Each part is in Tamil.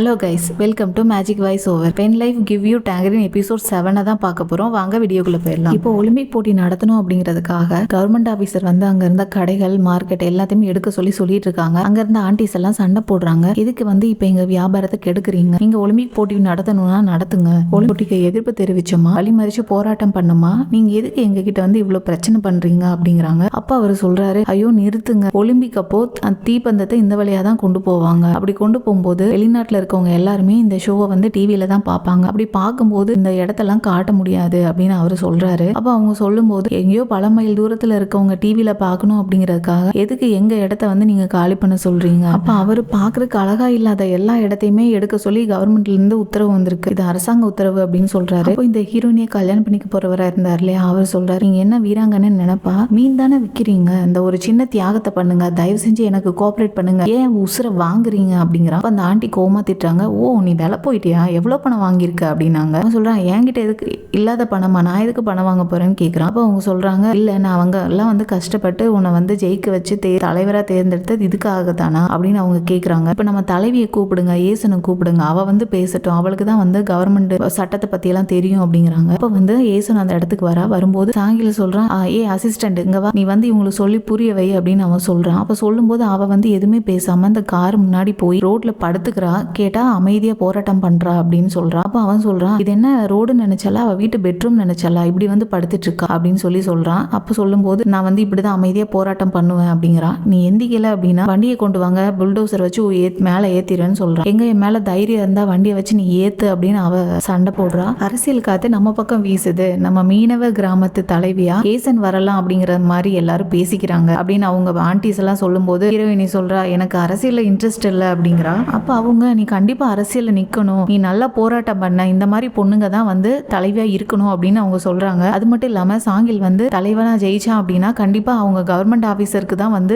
Hello guys, welcome to magic voice over. Pen life give you tangerine episode 7 தான் பார்க்க போறோம். வாங்க வீடியோக்குள்ள போயிடலாம். இப்போ ஒலிம்பிக் போட்டி நடத்தணும் அப்படிங்கிறதுக்காக கவர்மெண்ட் ஆபீசர் வந்து அங்க இருந்த கடைகள், மார்க்கெட் எல்லாத்தையுமே எடுக்க சொல்லிட்டு இருக்காங்க. அங்க இருந்த ஆண்டிஸ் எல்லாம் சண்டை போடுறாங்க. இதுக்கு வந்து இப்ப எங்க வியாபாரத்தை கெடுக்குறீங்க, நீங்க ஒலிம்பிக் போட்டி நடத்தணும்னா நடத்துங்க, ஒலிம்பிக் போட்டிக்கு எதிர்ப்பு தெரிவிச்சோமா, வழிமறிச்சு போராட்டம் பண்ணுமா, நீங்க எதுக்கு எங்க கிட்ட வந்து இவ்வளவு பிரச்சனை பண்றீங்க அப்படிங்கிறாங்க. அப்ப அவர் சொல்றாரு, ஐயோ நிறுத்துங்க, ஒலிம்பிக் அப்போ தீப்பந்தத்தை இந்த வழியா தான் கொண்டு போவாங்க. அப்படி கொண்டு போகும்போது வெளிநாட்டுல இருக்கவங்க எல்லாருமே இந்த ஷோவை வந்து டிவியில தான் பார்ப்பாங்க. அப்படி பார்க்கும்போது இந்த இடத்தெல்லாம் காட்ட முடியாது அப்படின்னு அவரு சொல்றாரு. அப்ப அவங்க சொல்லும்போது, எங்கேயோ பல மைல் தூரத்துல இருக்கவங்க டிவியில பார்க்கணும் அப்படிங்கறதுக்காக எதுக்கு எங்க இடத்த வந்து நீங்க காலி பண்ண சொல்றீங்க? அப்ப அவரு பாக்குறதுக்கு அழகா இல்லாத எல்லா இடத்தையுமே எடுக்க சொல்லி கவர்மெண்ட்ல இருந்து உத்தரவு வந்திருக்கு, இது அரசாங்க உத்தரவு அப்படின்னு சொல்றாரு. அப்போ இந்த ஹீரோயினியை கல்யாணம் பண்ணிக்க போறவரா இருந்தார் இல்லையா, அவர் சொல்றாரு, நீங்க என்ன வீராங்கன்னு நினைப்பா, மீன் தானே விக்கிறீங்க, இந்த ஒரு சின்ன தியாகத்தை பண்ணுங்க, தயவு செஞ்சு எனக்கு கோஆபரேட் பண்ணுங்க, ஏன் உசுரை வாங்குறீங்க அப்படிங்கிறான். அந்த ஆண்டி கோமா திட்டுறாங்க. ஓ, நீ வேலை போயிட்டியா, எவ்வளவு பணம் வாங்கியிருக்க அப்படின்னாங்க. அவன் சொல்றான், என்கிட்ட எதுக்கு இல்லாத பணமா, நான் எதுக்கு பணம் வாங்க போறேன்னு கேட்கிறான். அப்போ அவங்க சொல்றாங்க, இல்ல நான் அவங்க எல்லாம் வந்து கஷ்டப்பட்டு உன்னை வந்து ஜெயிக்க வச்சு தலைவரா தேர்ந்தெடுத்தது இதுக்காகத்தானா அப்படின்னு அவங்க கேட்கறாங்க. இப்ப நம்ம தலைவியை கூப்பிடுங்க, ஏசனை கூப்பிடுங்க, அவ வந்து பேசட்டும், அவளுக்கு தான் வந்து கவர்மெண்ட் சட்டத்தை பத்தி எல்லாம் தெரியும் அப்படிங்கிறாங்க. அப்ப வந்து ஏசன் அந்த இடத்துக்கு வரும்போது சாங்கில சொல்றான், ஏ அசிஸ்டன்ட் இங்க வா, நீ வந்து இவங்களுக்கு சொல்லி புரிய வை அப்படின்னு அவன் சொல்றான். அப்ப சொல்லும்போது அவ வந்து எதுவுமே பேசாம அந்த கார் முன்னாடி போய் ரோட்ல படுத்துக்கிறா. கேட்டா அமைதியா போராட்டம் பண்றா அப்படின்னு சொல்றான். அப்ப அவன் சொல்றான், இது என்ன ரோடு நினைச்சாலா, அவ வீட்டு பெட்ரூம் நினைச்சாலா, இப்படி வந்து படுத்துட்டு இருக்கா அப்படின்னு சொல்றான். அப்ப சொல்லும்போது, நான் வந்து இப்படிதான் அமைதியா போராட்டம் பண்ணுவேன் அப்படிங்கிறான். நீ எந்திக்கல அப்படின்னா வண்டியை கொண்டு வாங்க, புல்டோசர் வச்சு மேல ஏத்திடுன்னு சொல்றான். எங்க என் மேல தைரியம் இருந்தா வண்டியை வச்சு நீ ஏத்து அப்படின்னு அவ சண்டை போடுறா. அரசியல் காத்து நம்ம பக்கம் வீசுது, நம்ம மீனவ கிராமத்து தலைவியா ஏசன் வரலாம் அப்படிங்கிற மாதிரி எல்லாரும் பேசிக்கிறாங்க அப்படின்னு அவங்க ஆண்டிஸ் எல்லாம் சொல்லும்போது ஹீரோயினி சொல்றா, எனக்கு அரசியல்ல இன்ட்ரெஸ்ட் இல்லை அப்படிங்கிறா. அப்ப அவங்க, நீ கண்டிப்பா அரசியல்ல நிக்கணும், நீ நல்லா போராட்டம் பண்ண, இந்த மாதிரி பொண்ணுங்க தான் வந்து தலைவியா இருக்கணும் அப்படின்னு அவங்க சொல்றாங்க. அது மட்டும் இல்லாம சாங்கில் வந்து தலைவனா ஜெயிச்சான் அப்படின்னா கண்டிப்பா அவங்க கவர்மெண்ட் ஆபீசருக்கு தான் வந்து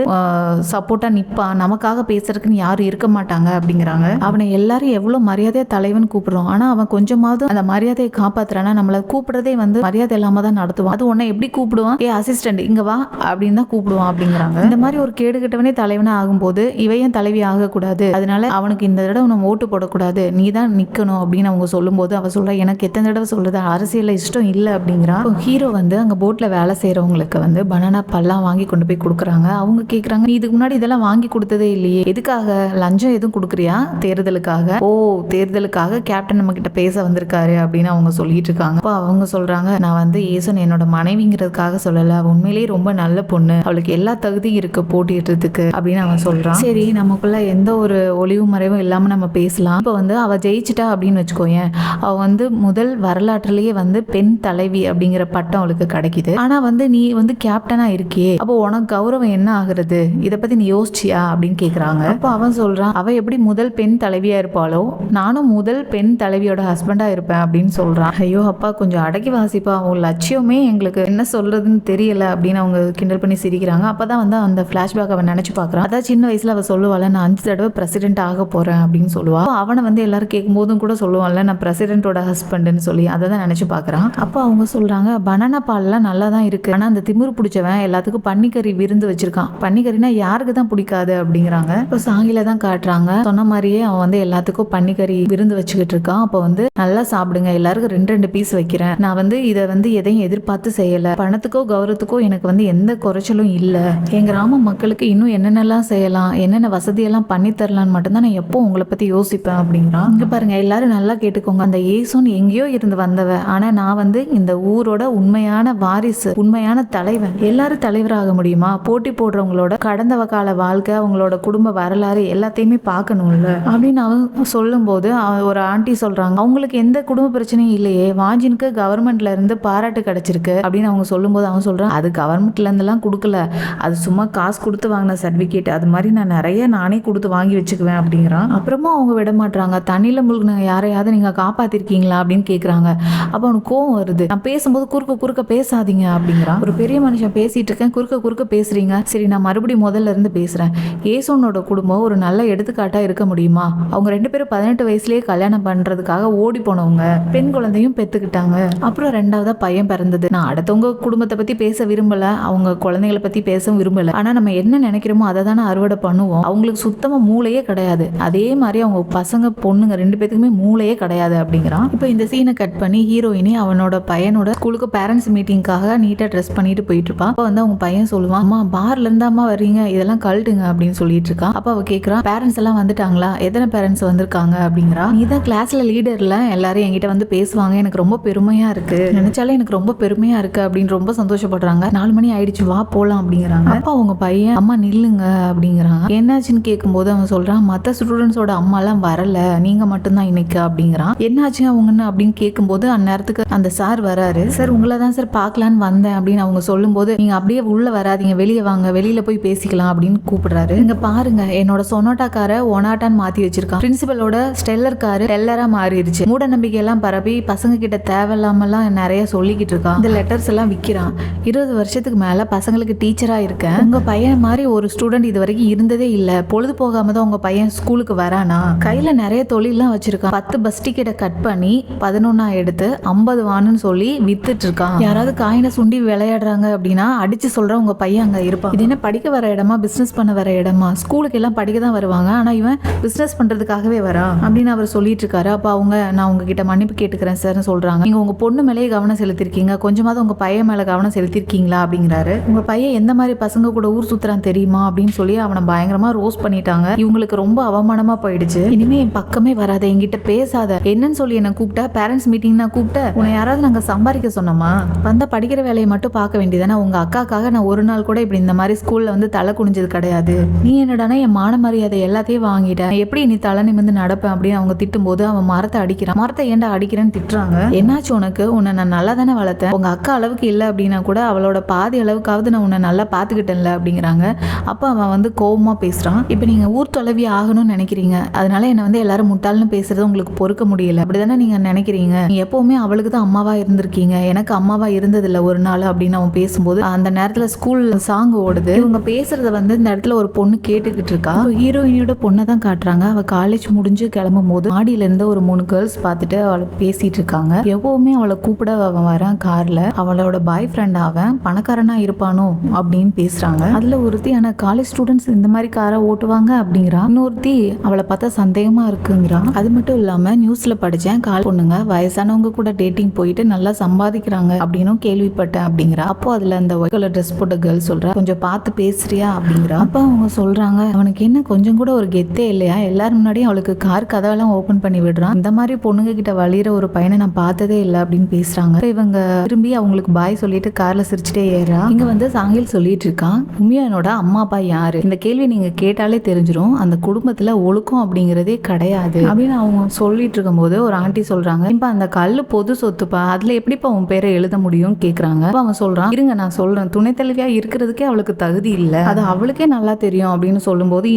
சப்போர்ட்டா நிப்பான், நமக்காக பேசுறதுக்குன்னு யாரும் இருக்க மாட்டாங்க அப்படிங்கிறாங்க. அவனை எல்லாரும் எவ்வளவு மரியாதையா தலைவன் கூப்பிடுறோம், ஆனா அவன் கொஞ்சமாவது அந்த மரியாதையை காப்பாத்துறானா, நம்மள கூப்பிடுறதே வந்து மரியாதை இல்லாம தான் நடத்துவான். அது உன்னை எப்படி கூப்பிடுவான், ஏ அசிஸ்டன்ட் இங்க வா அப்படின்னு தான் கூப்பிடுவான் அப்படிங்கிறாங்க. இந்த மாதிரி ஒரு கேடு கெட்டவனே தலைவனா ஆகும்போது இவையும் தலைவி ஆகக்கூடாது, அதனால அவனுக்கு இந்த தடவை நம்ம ஓட்டு போடக்கூடாது, நீ தான் நிக்கணும் அப்படின்னு அவங்க சொல்லும்போது அவ சொல்ற, எனக்கு எத்தனை தடவை சொல்றது, அரசியல்ல இஷ்டம் இல்லை அப்படிங்கிறா. ஹீரோ வந்து அங்க போட்ல வேலை செய்யறவங்களுக்கு வந்து பனானா பல்லாம் வாங்கி கொண்டு போய் கொடுக்குறாங்க. அவங்க கேக்குறாங்க, நீ இதுக்கு முன்னாடி இதெல்லாம் வாங்கி கொடுத்ததே இல்லையே, எதுக்காக, லஞ்சம் எதுவும் கொடுக்குறியா தேர்தலுக்காக? ஓ, தேர்தலுக்காக கேப்டன் நம்ம கிட்ட பேச வந்திருக்காரு அப்படின்னு அவங்க சொல்லிட்டு இருக்காங்க. அப்போ அவங்க சொல்றாங்க, நான் வந்து ஏசன் என்னோட மனைவிங்கிறதுக்காக சொல்லல, உண்மையிலேயே ரொம்ப நல்ல பொண்ணு, அவளுக்கு எல்லா தகுதியும் இருக்கு போட்டியிடுறதுக்கு அப்படின்னு அவன் சொல்றான். சரி, நமக்குள்ள எந்த ஒரு ஒளிவு மறைவும் இல்லாம நம்ம பேசலாம். இப்போ வந்து அவ ஜெயிச்சிட்டா அப்படின்னு வச்சுக்கோயேன், அவ வந்து முதல் வரலாற்றுலயே வந்து பெண் தலைவி அப்படிங்கிற பட்டம் அவளுக்கு கிடைக்குது. ஆனா வந்து நீ வந்து கேப்டனா இருக்கியே, அப்போ உனக்கு கௌரவம் என்ன ஆகுறது, இதை பத்தி நீ யோசிச்சியா அப்படின்னு கேக்குறாங்க. அப்போ அவன் சொல்றான், அவ எப்படி முதல் பெண் தலைவியா இருப்பாளோ நானும் முதல் பெண் தலைவியோட ஹஸ்பண்டா இருப்பேன் அப்படின்னு சொல்றான். ஐயோ அப்பா, கொஞ்சம் அடக்கி வாசிப்பா, அவங்க லட்சியமே எங்களுக்கு என்ன சொல்றதுன்னு தெரியல அப்படின்னு அவங்க கிண்டல் பண்ணி சிரிக்கிறாங்க. அப்பதான் வந்து அந்த பிளாஷ்பேக் அவன் நினைச்சு பாக்குறான். அதான் சின்ன வயசுல அவ சொல்லுவாள், நான் 5 தடவை பிரசிடென்ட் ஆக போறேன் அப்படின்னு சொல்லுவா. அவனை வந்து எல்லாரும் கேட்கும் போதும் கூட சொல்லுவான்ல, நான் பிரசிடென்ட்டோட ஹஸ்பண்ட்னு சொல்லி, அதை தான் நினைச்சு பாக்குறான். அப்போ அவங்க சொல்றாங்க, பனானா பால்லாம் நல்லா தான் இருக்கு, ஆனா அந்த திமிரு பிடிச்சவன் எல்லாத்துக்கும் பன்னிக்கறி விருந்து வச்சிருக்கான், பன்னிக்கறினா யாருக்கு தான் பிடிக்காது அப்படிங்கிறாங்க. இப்போ சாங்கில தான் காட்டுறாங்க, சொன்ன மாதிரியே அவன் வந்து எல்லாத்துக்கும் பன்னிக்கறி விருந்து வச்சுக்கிட்டு இருக்கான். அப்போ வந்து நல்லா சாப்பிடுங்க, எல்லாருக்கும் 2 பீஸ் வைக்கிறேன், நான் வந்து இதை வந்து எதையும் எதிர்பார்த்து செய்யல, பணத்துக்கோ கௌரவத்துக்கோ எனக்கு வந்து எந்த குறைச்சலும் இல்லை, என் கிராம மக்களுக்கு இன்னும் என்னென்னலாம் செய்யலாம், என்னென்ன வசதியெல்லாம் பண்ணி தரலான்னு மட்டும்தான் நான் எப்போ உங்களை பத்தி யோசிப்பேன் அப்படிங்கிறான். இங்க பாருங்க, எல்லாரும் நல்லா கேட்டுக்கோங்க, அந்த ஏசோன் எங்கேயோ இருந்து வந்தவ, ஆனா நான் வந்து இந்த ஊரோட உண்மையான வாரிசு, உண்மையான தலைவன். எல்லாரும் தலைவராக முடியுமா? போட்டி போடுறவங்களோட கடந்த கால வாழ்க்கை, அவங்களோட குடும்ப வரலாறு எல்லாத்தையுமே பார்க்கணும்ல அப்படின்னு அவன் சொல்லும் போது ஒரு ஆண்டி சொல்றாங்க, அவங்களுக்கு எந்த குடும்ப பிரச்சனையும் இல்லையே, வாஜினுக்கு கவர்மெண்ட்ல இருந்து பாராட்டு கிடைச்சிருக்கு அப்படின்னு அவங்க சொல்லும் போது அவன் சொல்றான், அது கவர்மெண்ட்ல இருந்தெல்லாம் கொடுக்கல, அது சும்மா காசு கொடுத்து வாங்கின சர்டிபிகேட், அது மாதிரி நான் நிறைய நானே கொடுத்து வாங்கி வச்சுக்குவேன் அப்படிங்கிறான். அப்புறமா அவங்க விட மாட்டாங்க, தண்ணியில முழுகின யாரையாவது நீங்க காப்பாத்திருக்கீங்களா அப்படின்னு கேக்குறாங்க. அப்ப அவனுக்கு கோவம் வருது, நான் பேசும்போது குறுக்க பேசாதீங்க அப்படிங்கிறான். ஒரு பெரிய மனுஷன் பேசிட்டு இருக்கேன், குறுக்க பேசுறீங்க, சரி நான் மறுபடியும் முதல்ல இருந்து பேசுறேன். ஏசோனோட குடும்பம் ஒரு நல்ல எடுத்துக்காட்டா இருக்க முடியுமா? அவங்க 2 பேரும் 18 வயசுலயே கல்யாணம் பண்றதுக்காக ஓடி போனவங்க, பெண் குழந்தையும் பெத்துக்கிட்டாங்க, அப்புறம் 2வதா பையன் பிறந்தது. நான் அடுத்தவங்க குடும்பத்தை பத்தி பேச விரும்பல, அவங்க குழந்தைகளை பத்தி பேச விரும்பல, ஆனா நம்ம என்ன நினைக்கிறோமோ அதை தானே அறுவடை பண்ணுவோம். அவங்களுக்கு சுத்தமா மூளையே கிடையாது, அதே மாதிரி அவங்க அவங்க பசங்க பொண்ணுங்க 2 பேத்துக்குமே மூளையே கிடையாது அப்படிங்கிறான். இப்போ இந்த சீனை கட் பண்ணி ஹீரோயினி அவனோட பையனோட ஸ்கூலுக்கு பேரண்ட்ஸ் மீட்டிங்காக நீட்டா ட்ரெஸ் பண்ணிட்டு போயிட்டு இருப்பா. அப்போ வந்து அவங்க பையன் சொல்லுவான், அம்மா பார்ல இருந்தாமா வர்றீங்க, இதெல்லாம் கழட்டுங்க அப்படின்னு சொல்லிட்டு இருக்கான். அப்ப அவ கேக்குறான், பேரண்ட்ஸ் எல்லாம் வந்துட்டாங்களா, எத்தனை பேரண்ட்ஸ் வந்திருக்காங்க அப்படிங்கிறா. நீதான் கிளாஸ்ல லீடர்ல, எல்லாரும் என்கிட்ட வந்து பேசுவாங்க, எனக்கு ரொம்ப பெருமையா இருக்கு, நினைச்சாலே எனக்கு ரொம்ப பெருமையா இருக்கு அப்படின்னு ரொம்ப சந்தோஷப்படுறாங்க. 4 மணி ஆயிடுச்சு, வா போலாம் அப்படிங்கிறாங்க. அப்ப அவங்க பையன், அம்மா நில்லுங்க அப்படிங்கிறான். என்னாச்சுன்னு கேட்கும்போது அவன் சொல்றான், மத்த ஸ்டூடெண்ட்ஸோட அம்மா எல்லாம் வரல, நீங்க மட்டும்தான் இன்னைக்கு அப்படிங்கிறான். என்னாச்சு அவங்கன்னு அப்படின்னு கேட்கும்போது அந்நேரத்துக்கு அந்த சார் வராரு. சார் உங்களை தான் சார் பார்க்கலான்னு வந்தேன் அப்படின்னு அவங்க சொல்லும்போது, நீங்க அப்படியே உள்ள வராதீங்க, வெளியே வாங்க, வெளியில போய் பேசிக்கலாம் அப்படின்னு கூப்பிடுறாரு. இங்க பாருங்க, என்னோட சொனோட்டா காரை ஒனாட்டான்னு மாத்தி வச்சிருக்கான். பிரின்சிபலோட ஸ்டெல்லர் காரு டெல்லரா மாறிடுச்சு. மூட நம்பிக்கை எல்லாம் பரப்பி பசங்க கிட்ட தேவையில்லாமலாம் நிறைய சொல்லிக்கிட்டு இருக்கான். இந்த லெட்டர்ஸ் எல்லாம் விற்கிறான். 20 வருஷத்துக்கு மேல பசங்களுக்கு டீச்சரா இருக்கேன். உங்க பையன் மாதிரி ஒரு ஸ்டூடெண்ட் இது வரைக்கும் இருந்ததே இல்ல. பொழுது போகாம தான் உங்க பையன் ஸ்கூலுக்கு வரானா? கையில நிறைய தொழிலாம் வச்சிருக்கான். 10 பஸ் டிக்கெட்டை கட் பண்ணி 11 எடுத்து 50 வான்னு சொல்லி வித்துட்டு இருக்கான். யாராவது காயினை சுண்டி விளையாடுறாங்க அப்படின்னா அடிச்சு சொல்ற உங்க பையன் அங்க இருப்பான். இது என்ன படிக்க வர இடமா, பிசினஸ் பண்ண வர இடமா? ஸ்கூலுக்கு எல்லாம் படிக்க தான் வருவாங்க, ஆனா இவன் பிசினஸ் பண்றதுக்காகவே வரான் அப்படின்னு அவர் சொல்லிட்டு இருக்காரு. அப்ப அவங்க, நான் உங்ககிட்ட மன்னிப்பு கேட்டுக்கிறேன் சார்னு சொல்றாங்க. நீங்க உங்க பொண்ணு மேலேயே கவனம் செலுத்திருக்கீங்க, கொஞ்சமாவது உங்க பையன் மேல கவனம் செலுத்திருக்கீங்களா அப்படிங்கிறாரு. உங்க பையன் எந்த மாதிரி பசங்க கூட ஊர் சுத்துறான் தெரியுமா அப்படின்னு சொல்லி அவனை பயங்கரமா ரோஸ்ட் பண்ணிட்டாங்க. இவங்களுக்கு ரொம்ப அவமானமா போயிடுச்சு. இனிமே என் பக்கமே வராத, என்கிட்ட பேசாத, என்னன்னு சொல்லி என்ன கூப்பிட்டா, பேரண்ட்ஸ் மீட்டிங் நான் கூப்பிட்ட, உன்னை யாராவது நாங்க சம்பாதிக்க சொன்னோமா? வந்தா படிக்கிற வேலையை மட்டும் பார்க்க வேண்டியதானே? உங்க அக்காக்காக நான் ஒரு நாள் கூட இப்படி இந்த மாதிரி ஸ்கூல்ல வந்து தலை குனிஞ்சது கிடையாது. நீ என்னடானா என் மான மரியாதை எல்லாத்தையும் வாங்கிட்ட, எப்படி நீ தலை நிமிர்ந்து நடப்பேன் அப்படின்னு அவங்க திட்டும் போது அவன் மரத்தை அடிக்கிறான். மரத்தை ஏன்டா அடிக்கிறேன்னு திட்டுறாங்க. என்னாச்சு உனக்கு? உன்னை நான் நல்லா தானே வளர்த்தேன், உங்க அக்கா அளவுக்கு இல்லை அப்படின்னா கூட அவளோட பாதி அளவுக்காவது நான் உன்னை நல்லா பாத்துக்கிட்டேன்ல அப்படிங்கிறாங்க. அப்ப அவன் வந்து கோபமா பேசுறான். இப்ப நீங்க ஊர் தொலைவி ஆகணும்னு நினைக்கிறீங்க, அதனால என்ன வந்து எல்லாரும் முட்டாள்னு பேசுறது உங்களுக்கு பொறுக்க முடியல, அப்படிதானே நீங்க நினைக்கிறீங்க? நீ எப்பவுமே அவளுக்கு தான் அம்மாவா இருந்திருக்கீங்க, எனக்கு அம்மாவா இருந்ததில்ல ஒரு நாள் அப்படின்னு அவன் பேசும்போது அந்த நேரத்துல ஸ்கூல் சாங் ஓடுது. இவங்க பேசுறத வந்து இந்த இடத்துல ஒரு பொண்ணு கேட்டுக்கிட்டு இருக்கா. ஹீரோயினியோட பொண்ணை தான் காட்டுறாங்க. அவ காலேஜ் முடிஞ்சு கிளம்பும் போது மாடியில இருந்து ஒரு 3 கேர்ள்ஸ் பார்த்துட்டு அவளை பேசிட்டு இருக்காங்க. எப்பவுமே அவளை கூப்பிட அவன் வரான் கார்ல. அவளோட பாய் ஃப்ரெண்ட் அவன் பணக்காரனா இருப்பானோ அப்படின்னு பேசுறாங்க. அதுல ஒருத்தி, ஆனா காலேஜ் ஸ்டூடெண்ட்ஸ் இந்த மாதிரி காரை ஓட்டுவாங்க அப்படிங்கிறா. இன்னொருத்தி அவளை பார்த்தா சந்தேகமா இருக்குங்கிறா. அது மட்டும் இல்லாம நியூஸ்ல படிச்சேன், கால் பொண்ணுங்க வயசானவங்க கூட டேட்டிங் போயிட்டு நல்லா சம்பாதிக்கிறாங்க அப்படின்னு கேள்விப்பட்டேன் அப்படிங்கிறா. அப்போ அதுல அந்த ஒயிட் கலர் ட்ரெஸ் போட்ட கேர்ள் சொல்றா, கொஞ்சம் பார்த்து பேசுறியா அப்படிங்கிறா. அப்ப அவங்க சொல்றாங்க, அவனுக்கு என்ன கொஞ்சம் கூட ஒரு கெத்தே இல்லையா, எல்லாரும் முன்னாடியும் அவளுக்கு கார் கதவெல்லாம் ஓபன் பண்ணி விடுறான், இந்த மாதிரி பொண்ணுங்க கிட்ட வழியிற ஒரு பையனை நான் பார்த்ததே இல்லை அப்படின்னு பேசுறாங்க. இவங்க திரும்பி அவங்களுக்கு பாய் சொல்லிட்டு கார்ல சிரிச்சுட்டே ஏறா. இங்க வந்து சாங்கில் சொல்லிட்டு இருக்கான், உண்மையானோட அம்மா அப்பா யாரு, இந்த கேள்வி நீங்க கேட்டாலே தெரிஞ்சிடும், அந்த குடும்பத்துல ஒழுக்கம் அப்படிங்கறதே கிடையாது அப்படின்னு அவங்க சொல்லிட்டு இருக்கும் போது ஒரு ஆண்டி சொல்றாங்க, இப்ப அந்த கல்லு பொது சொத்துப்பா, அதுல எப்படிப்பா உன் பேரை எழுத முடியும் கேக்குறாங்க. அவன் சொல்றான், இருங்க நான் சொல்றேன், துணை தலைவியா இருக்கிறதுக்கே அவளுக்கு தகுதி இல்ல, அது அவளுக்கே நல்லா தெரியும் அப்படின்னு சொல்லும்போது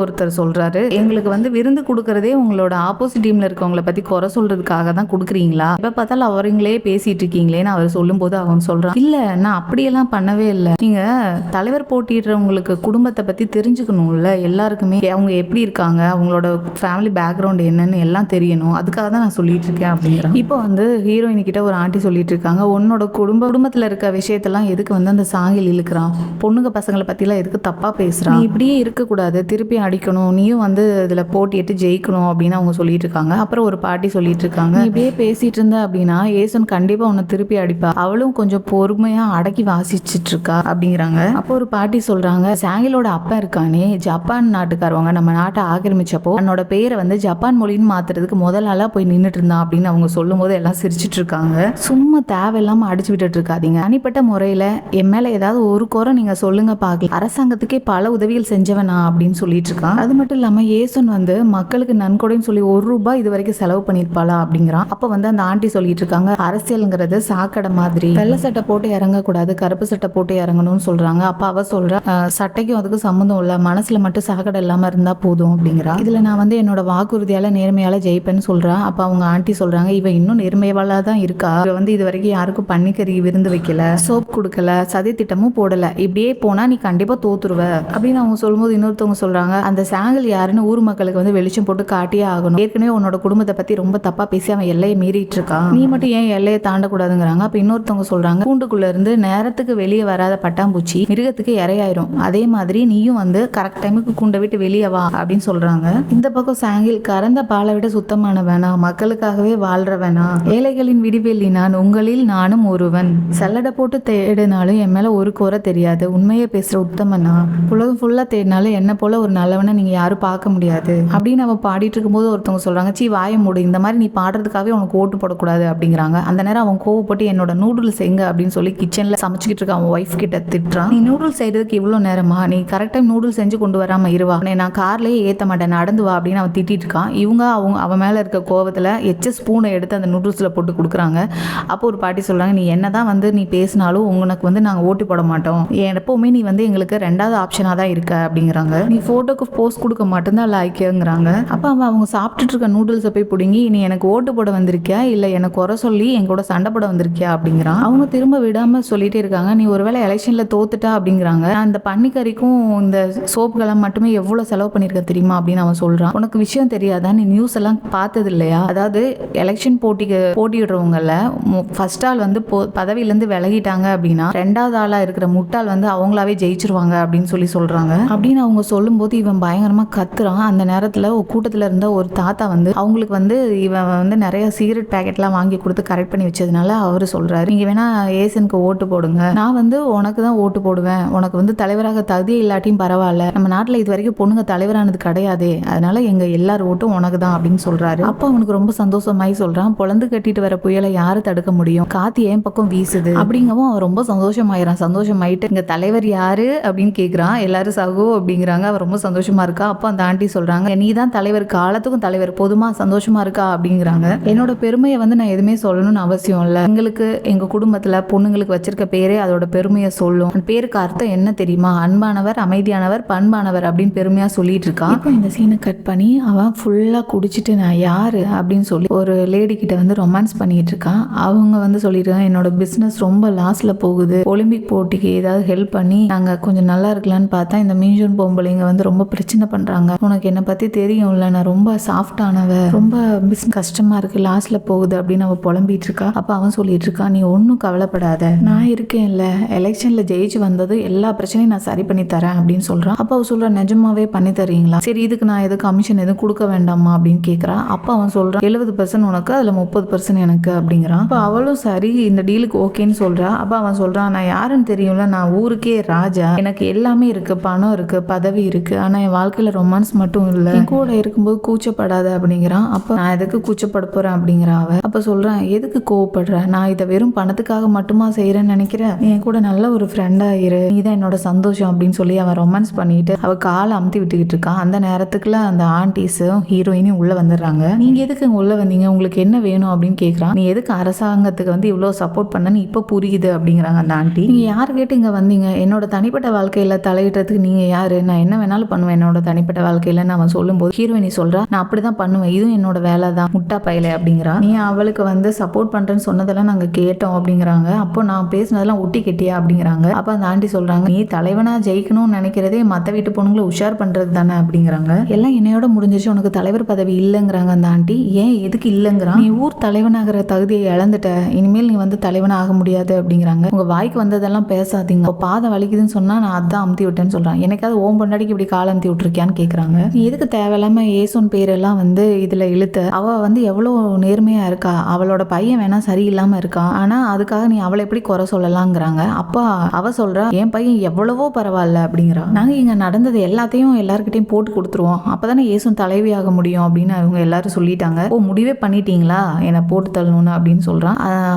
ஒருத்தர் சொல்றாரு, எங்களுக்கு வந்து விருந்து கொடுக்கறதே உங்களோட ஆப்போசிட் டீம்ல இருக்கவங்களை பத்தி குறை சொல்றதுக்காக தான் கொடுக்குறீங்களா, இப்ப பார்த்தாலும் அவங்களே பேசிட்டு இருக்கீங்களேன்னு அவர் சொல்லும் போது அவன் சொல்றான், இல்ல நான் அப்படியெல்லாம் பண்ணவே இல்லை, நீங்க தலைவர் போட்டிடுறவங்களுக்கு குடும்பத்தை பத்தி தெரிஞ்சுக்கணும்ல, எல்லாருக்குமே அவங்க எப்படி இருக்காங்க, அவங்களோட ஃபேமிலி பேக்ரவுண்ட் என்னன்னு எல்லாம் தெரியணும், அதுக்காக தான் நான் சொல்லிட்டு இருக்கேன் அப்படிங்கிறான். இப்போ வந்து ஹீரோயின் கிட்ட ஒரு ஆண்டி சொல்லிட்டு இருக்காங்க, உன்னோட குடும்பத்துல இருக்க விஷயத்தெல்லாம் எதுக்கு வந்து அந்த சாங்கில் இழுக்கிறான், பொண்ணுங்க பசங்களை பத்திலாம் எதுக்கு தப்பா பேசுறான், நீ இப்படியே இருக்கக்கூடாது, திருப்பி அடிக்கணும், நீயும் வந்து இதுல போட்டிட்டு ஜெயிக்கணும் அப்படின்னு அவங்க சொல்லிட்டு இருக்காங்க. அப்புறம் ஒரு பாட்டி சொல்லிட்டு இருக்காங்க, நீ இப்படியே பேசிட்டு இருந்த அப்படின்னா ஏசன் கண்டிப்பா உன்னை திருப்பி அடிப்பா, அவளும் கொஞ்சம் பொறுமையா அடக்கி வாசிச்சுட்டு இருக்கா அப்படிங்கிறாங்க. அப்போ ஒரு பாட்டி சொல்றாங்க, சாங்கிலோட அப்பா இருக்கானே ஜப்பான் நாட்டுக்காரவங்க நம்ம நாட்டை ஆக்கிரமிச்சப்போ தன்னோட பேரை வந்து ஜப்பான் மொழின்னு மாத்துறதுக்கு முதல் ஆளா போய் நின்றுட்டு இருந்தான் அப்படின்னு அவங்க சொல்லும் போது எல்லாம் சிரிச்சிட்டு இருக்காங்க. சும்மா தேவையில்லாம அடிச்சு விட்டுட்டு இருக்காதீங்க, தனிப்பட்ட முறையில என் மேல ஏதாவது ஒரு குறை நீங்க சொல்லுங்க பாக்கலாம், அரசாங்கத்துக்கே பல உதவிகள் செஞ்சவனா அப்படின்னு சொல்லிட்டு இருக்கான். அது மட்டும் இல்லாம ஏசன் வந்து மக்களுக்கு நன்கொடைன்னு சொல்லி ₹1 இது வரைக்கும் செலவு பண்ணிருப்பாளா அப்படிங்கிறான். அப்ப வந்து அந்த ஆண்டி சொல்லிட்டு இருக்காங்க, அரசியல்ங்கிறது சாக்கடை மாதிரி, வெள்ளை சட்டை போட்டு இறங்கக்கூடாது, கருப்பு சட்டை போட்டு இறங்கணும்னு சொல்றாங்க. அப்ப அவ சொல்ற, சட்டைக்கும் அதுக்கு சம்மந்தம் இல்ல, மனசுல மட்டும் சாக்கடை இல்லாம இருந்தா போதும் அப்படிங்கிறா. இதுல நான் வந்து என்னோட வாக்குறுதியால நேர்மையால ஜெயிப்பேன்னு சொல்றேன். அப்ப அவங்க ஆண்டி சொல்றாங்க, இவ இன்னும் நேர்மையாளா தான் இருக்கா, இவ வந்து இது வரைக்கும் யாருக்கும் பன்னிக்கறி விருந்து வைக்கல, சோப் கொடுக்கல, சதி திட்டமும் போடல, இப்படியே போனா நீ கண்டிப்பா தோத்துருவ அப்படின்னு அவங்க சொல்லும்போது இன்னொருத்தவங்க சொல்றாங்க, அந்த சாங்கல் யாருன்னு ஊர் மக்களுக்கு வந்து வெளிச்சம் போட்டு காட்டியே ஆகணும், ஏற்கனவே உன்னோட குடும்பத்தை பத்தி ரொம்ப தப்பா பேசி அவன் எல்லையை மீறிட்டு இருக்கான், நீ மட்டும் ஏன் எல்லையை தாண்டக்கூடாதுங்கிறாங்க. அப்ப இன்னொருத்தவங்க சொல்றாங்க, கூண்டுக்குள்ள இருந்து நேரத்துக்கு வெளியே வராத பட்டாம்பூச்சி மிருகத்துக்கு இரையாயிரும், அதே மாதிரி நீயும் வந்து கரெக்ட் டைமுக்கு கூண்டை விட்டு வெளியே வா அப்படின்னு சொல்றாங்க. இந்த பக்கம் சாங்கில் கறந்த பாலை விட சுத்தமான வேணா, மக்களுக்காகவே வாழ்ற வேணா, ஏழைகளின் விடிவெள்ளி நான், உங்களில் நானும் ஒருவன், சல்லடை போட்டு தேடினாலும் என் மேல ஒரு குறை தெரியாது, உண்மையை பேசுற உத்தமனா, உலகம் ஃபுல்லா தேடினாலும் என்ன போல ஒரு நல்லவனை நீங்க யாரும் பார்க்க முடியாது அப்படின்னு அவன் பாடிட்டு இருக்கும்போது ஒருத்தவங்க சொல்றாங்க, சீ வாய மூடு, இந்த மாதிரி நீ பாடுறதுக்காகவே உனக்கு ஓட்டு போடக்கூடாது அப்படிங்கிறாங்க. அந்த நேரம் அவன் கோவப்பட்டு என்னோட நூடுல்ஸ் எங்க அப்படின்னு சொல்லி கிச்சன்ல சமைச்சுக்கிட்டு இருக்க அவன் ஒய்ஃப் கிட்ட திட்டுறான். நீ நூடுல்ஸ் செய்யறதுக்கு இவ்வளவு நேரமா, நீ கரெக்டா நூடுல்ஸ் செஞ்சு கொண்டு வராம இருவா, நான் கார்லயே ஏத்த மாட்டேன், நடந்து வா அப்படின்னு அவன் திட்டிட்டு இருக்கான். இவங்க அவன் மேல இருக்க கோவத்துல எச்ச ஸ்பூனை எடுத்து அந்த நூடுல்ஸ்ல போட்டு கொடுக்குறாங்க. அப்போ ஒரு பாட்டி சொல்றாங்க, நீ என்னதான் நீ பேசினாலும் உனக்கு நாங்க ஓட்டு போட மாட்டோம், எப்பவுமே நீ எங்களுக்கு ரெண்டாவது ஆப்ஷனா தான் இருக்க அப்படிங்கிறாங்க. நீ போட்டோக்கு போஸ்ட் கொடுக்க மட்டும்தான் லாய்க்குங்கிறாங்க. அப்ப அவங்க சாப்பிட்டுட்டு இருக்க நூடுல்ஸை போய் பிடுங்கி, நீ எனக்கு ஓட்டு போட வந்திருக்கியா இல்ல எனக்கு குறை சொல்லி எங்கூட சண்டை போட வந்திருக்கியா அப்படிங்கிறான். அவங்க திரும்ப விடாம சொல்லிட்டே இருக்காங்க, நீ ஒருவேளை எலெக்ஷன்ல தோத்துட்டா அப்படிங்கிறாங்க. நான் இந்த பன்னிக்கறிக்கும் இந்த சோப்புக்கெல்லாம் மட்டுமே எவ்வளவு செலவு பண்ணிருக்க தெரியுமா அப்படின்னு அவன் சொல்றான். உனக்கு விஷயம் தெரியாதா, நீ நியூஸ் எல்லாம் பார்த்தது இல்லையா, அதாவது எலெக்ஷன் போட்டியிடுறவங்கல ஃபர்ஸ்ட் ஆள் பதவியிலேருந்து விலகிட்டாங்க அப்படின்னா ரெண்டாவது ஆளா இருக்கிற முட்டாள் அவங்களாவே ஜெயிச்சிருவாங்க அப்படின்னு சொல்றாங்க. அப்படின்னு அவங்க சொல்லும்போது இவன் பயங்கரமா கத்துறான். அந்த நேரத்துல கூட்டத்துல இருந்த ஒரு தாத்தா அவங்களுக்கு இவன் நிறைய சிகரெட் பேக்கெட்லாம் வாங்கி கொடுத்து கரெக்ட் பண்ணி வச்சதுனால அவரு சொல்றாரு, நீங்க வேணா ஏசனுக்கு ஓட்டு போடுங்க, நான் உனக்கு தான் ஓட்டு போடுவேன், உனக்கு தலைவராக தகுதியே இல்லாட்டியும் பரவாயில்ல, நம்ம நாட்டுல இது வரைக்கும் பொண்ணுங்க தலைவரானது கிடையாது, அதனால எங்க எல்லார் ஓட்டும் உனக்கு தான் அப்படின்னு சொல்றாரு. அப்ப அவனுக்கு ரொம்ப சந்தோஷமாயி சொல்றான், பொழந்து கட்டிட்டு வர புயலை யாரு தடுக்க முடியும், காத்து என் பக்கம் வீசுது அப்படிங்கவும் அவன் ரொம்ப சந்தோஷமாயிரான். சந்தோஷமாயிட்டு இங்க தலைவர் யாரு அப்படின்னு கேக்குறான். எல்லாரும் சகோ அப்படிங்கிறாங்க. அவன் ரொம்ப சந்தோஷமா இருக்கா. அப்போ அந்த ஆண்டி சொல்றாங்க, நீ தான் தலைவர், காலத்துக்கும் தலைவர், போதுமா, சந்தோஷமா இருக்கா அப்படிங்கிறாங்க. என்னோட பெருமையை நான் எதுவுமே சொல்லணும்னு அவசியம் இல்லை, எங்களுக்கு எங்க குடும்பத்துல பொண்ணுங்களுக்கு வச்சிருக்க பேரே அதோட பெருமையை சொல்லும், பேருக்கு அர்த்தம் என்ன தெரியுமா, அன்பானவர், அமைதியானவர், பண்பானவர் அப்படின்னு பெருமையா சொல்லிட்டு இருக்கான். இப்போ இந்த சீனை கட் பண்ணி அவன் ஃபுல்லா குடிச்சிட்டு நான் யாரு அப்படின்னு சொல்லி ஒரு லேடி கிட்ட ரொமான்ஸ் பண்ணிட்டு இருக்கான். அவங்க சொல்லிருக்காங்க, என்னோட பிசினஸ் ரொம்ப லாஸ்ல போகுது, ஒலிம்பிக் போட்டிக்கு ஏதாவது ஹெல்ப் பண்ணி நாங்க கொஞ்சம் நல்லா இருக்கலாம்னு பார்த்தா இந்த மீஞ்சூன் பொம்பளைங்க ரொம்ப பிரச்சனை பண்றாங்க, உனக்கு என்ன பத்தி தெரியும்ல, நான் ரொம்ப சாஃப்டானவ, ரொம்ப பிசினஸ் கஷ்டமா இருக்கு, லாஸ்ட்ல போகுது அப்படின்னு அவ புலம்பிட்டு இருக்கா. அப்ப அவன் சொல்லிட்டு இருக்கான், நீ ஒன்னும் கவலைப்படாத, நான் இருக்கேன்ல, எலெக்ஷன்ல ஜெயிச்சு வந்தது எல்லா பிரச்சனையும் நான் சரி பண்ணி தரேன் அப்படின்னு சொல்றான். அப்ப அவ சொல்ற, நிஜமாவே பண்ணி தரீங்களா, சரி இதுக்கு நான் எது கமிஷன் எதுவும் கொடுக்க வேண்டாமா அப்படின்னு கேட்கறான். அப்ப அவன் சொல்றான், 70% உனக்கு, அதுல 30% எனக்கு அப்படிங்கிறான். அப்ப அவளும் சரி இந்த டீலுக்கு ஓகேன்னு சொல்றா. அப்ப அவன் சொல்றான், நான் யாருன்னு தெரியும்ல, நான் ஊருக்கே ராஜா, எனக்கு எல்லாமே இருக்கு, பணம் இருக்கு, பதவி இருக்கு, ஆனா என் வாழ்க்கையில ரொமான்ஸ் மட்டும் இல்லை, என் கூட இருக்கும்போது கூச்சப்படாத அப்படிங்கிறான். அப்ப நான் எதுக்கு கூச்சப்பட போறேன் அப்படிங்கிற அவ. அப்ப சொல்றான், எதுக்கு கோவப்படுற, நான் இதை வெறும் பணத்துக்காக மட்டுமா செய்யறேன்னு நினைக்கிறேன், என் கூட நல்ல ஒரு ஃப்ரெண்டா இரு, நீதான் என்னோட சந்தோஷம் அப்படின்னு சொல்லி அவன் ரொமான்ஸ் பண்ணிட்டு அவ காலை அமுத்தி விட்டுக்கிட்டு இருக்கான். அந்த நேரத்துக்குள்ள அந்த ஆண்டிஸும் ஹீரோயினும் உள்ள வந்துடுறாங்க. நீங்க எதுக்கு உள்ள வந்தீங்க, உங்களுக்கு என்ன வேணும் அப்படின்னு கேட்கறான். நீ எதுக்கு அரசாங்கத்துக்கு இவ்வளவு சப்போர்ட் பண்ணன்னு இப்ப புரியுது அப்படிங்கிறாங்க அந்த ஆண்டி. நீங்க யாரு கேட்டு இங்க வந்தீங்க, என்னோட தனிப்பட்ட வாழ்க்கையில தலையிடுறதுக்கு நீங்க யாரு, நான் என்ன வேணாலும் பண்ணுவேன் என்னோட தனிப்பட்ட வாழ்க்கையில அவன் சொல்லும்போது ஹீரோயினி சொல்றா, நான் அப்படிதான் பண்ணுவேன், இதுவும் என்னோட வேலை தான், முட்டா பையல அப்படிங்கிறா. நீ அவளுக்கு சப்போர்ட் பண்றேன்னு சொன்னதெல்லாம் நாங்க கேட்டோம் அப்படிங்கிறாங்க. அப்போ நான் பேசினதெல்லாம் ஒட்டி கெட்டியா அப்படிங்கிறாங்க. அப்ப அந்த ஆண்டி சொல்றாங்க, நீ தலைவனா ஜெயிக்கணும்னு நினைக்கிறதே மத்த வீட்டு பொண்ணுங்களை உஷார் பண்றது தானே அப்படிங்கிறாங்க. எல்லாம் என்னையோட முடிஞ்சிச்சு, உனக்கு தலைவர் பதவி இல்லைங்கிறாங்க அந்த ஆண்டி. ஏன் எதுக்கு இல்லைங்கிறான், நீ ஊர் தலைவனாகிற தகுதியை இழந்துட்ட, இனிமேல் நீ தலைவனா ஆக முடியாது அப்படிங்கிறாங்க. உங்க வாய்க்கு வந்ததெல்லாம் பேசாதீங்க, பாதம் வலிக்குதுன்னு சொன்னா நான் அதான் அமுத்தி விட்டேன்னு சொல்றான். எனக்காவது ஓம் பொண்டாடிக்கு இப்படி கால் அமுத்தி விட்டுருக்கியான்னு கேக்குறாங்க. நீ எதுக்கு தேவையில்லாம ஏசோன் பேரெல்லாம் இதுல இழுத்த, அவ எவ்வளவு நேர்மையா இருக்கா, அவளோட பையன் வேணா சரியில்லாம இருக்கான், ஆனா அதுக்காக நீ அவளை எப்படி குறை சொல்லலாங்கிறாங்க. அப்பா அவ சொல்றா, என் பையன் எவ்வளவோ பரவாயில்ல அப்படிங்கிறா, நாங்க இங்க நடந்தது எல்லாத்தையும் எல்லாருக்கிட்டையும் போட்டு கொடுத்துருவோம், அப்பதானே ஏசோன் தலைவியாக முடியும் அப்படின்னு அவங்க எல்லாரும் சொல்லிட்டாங்க. ஓ முடிவே பண்ணிட்டீங்களா என்னை போட்டு தள்ளணும்னு அப்படின்னு சொல்றான்.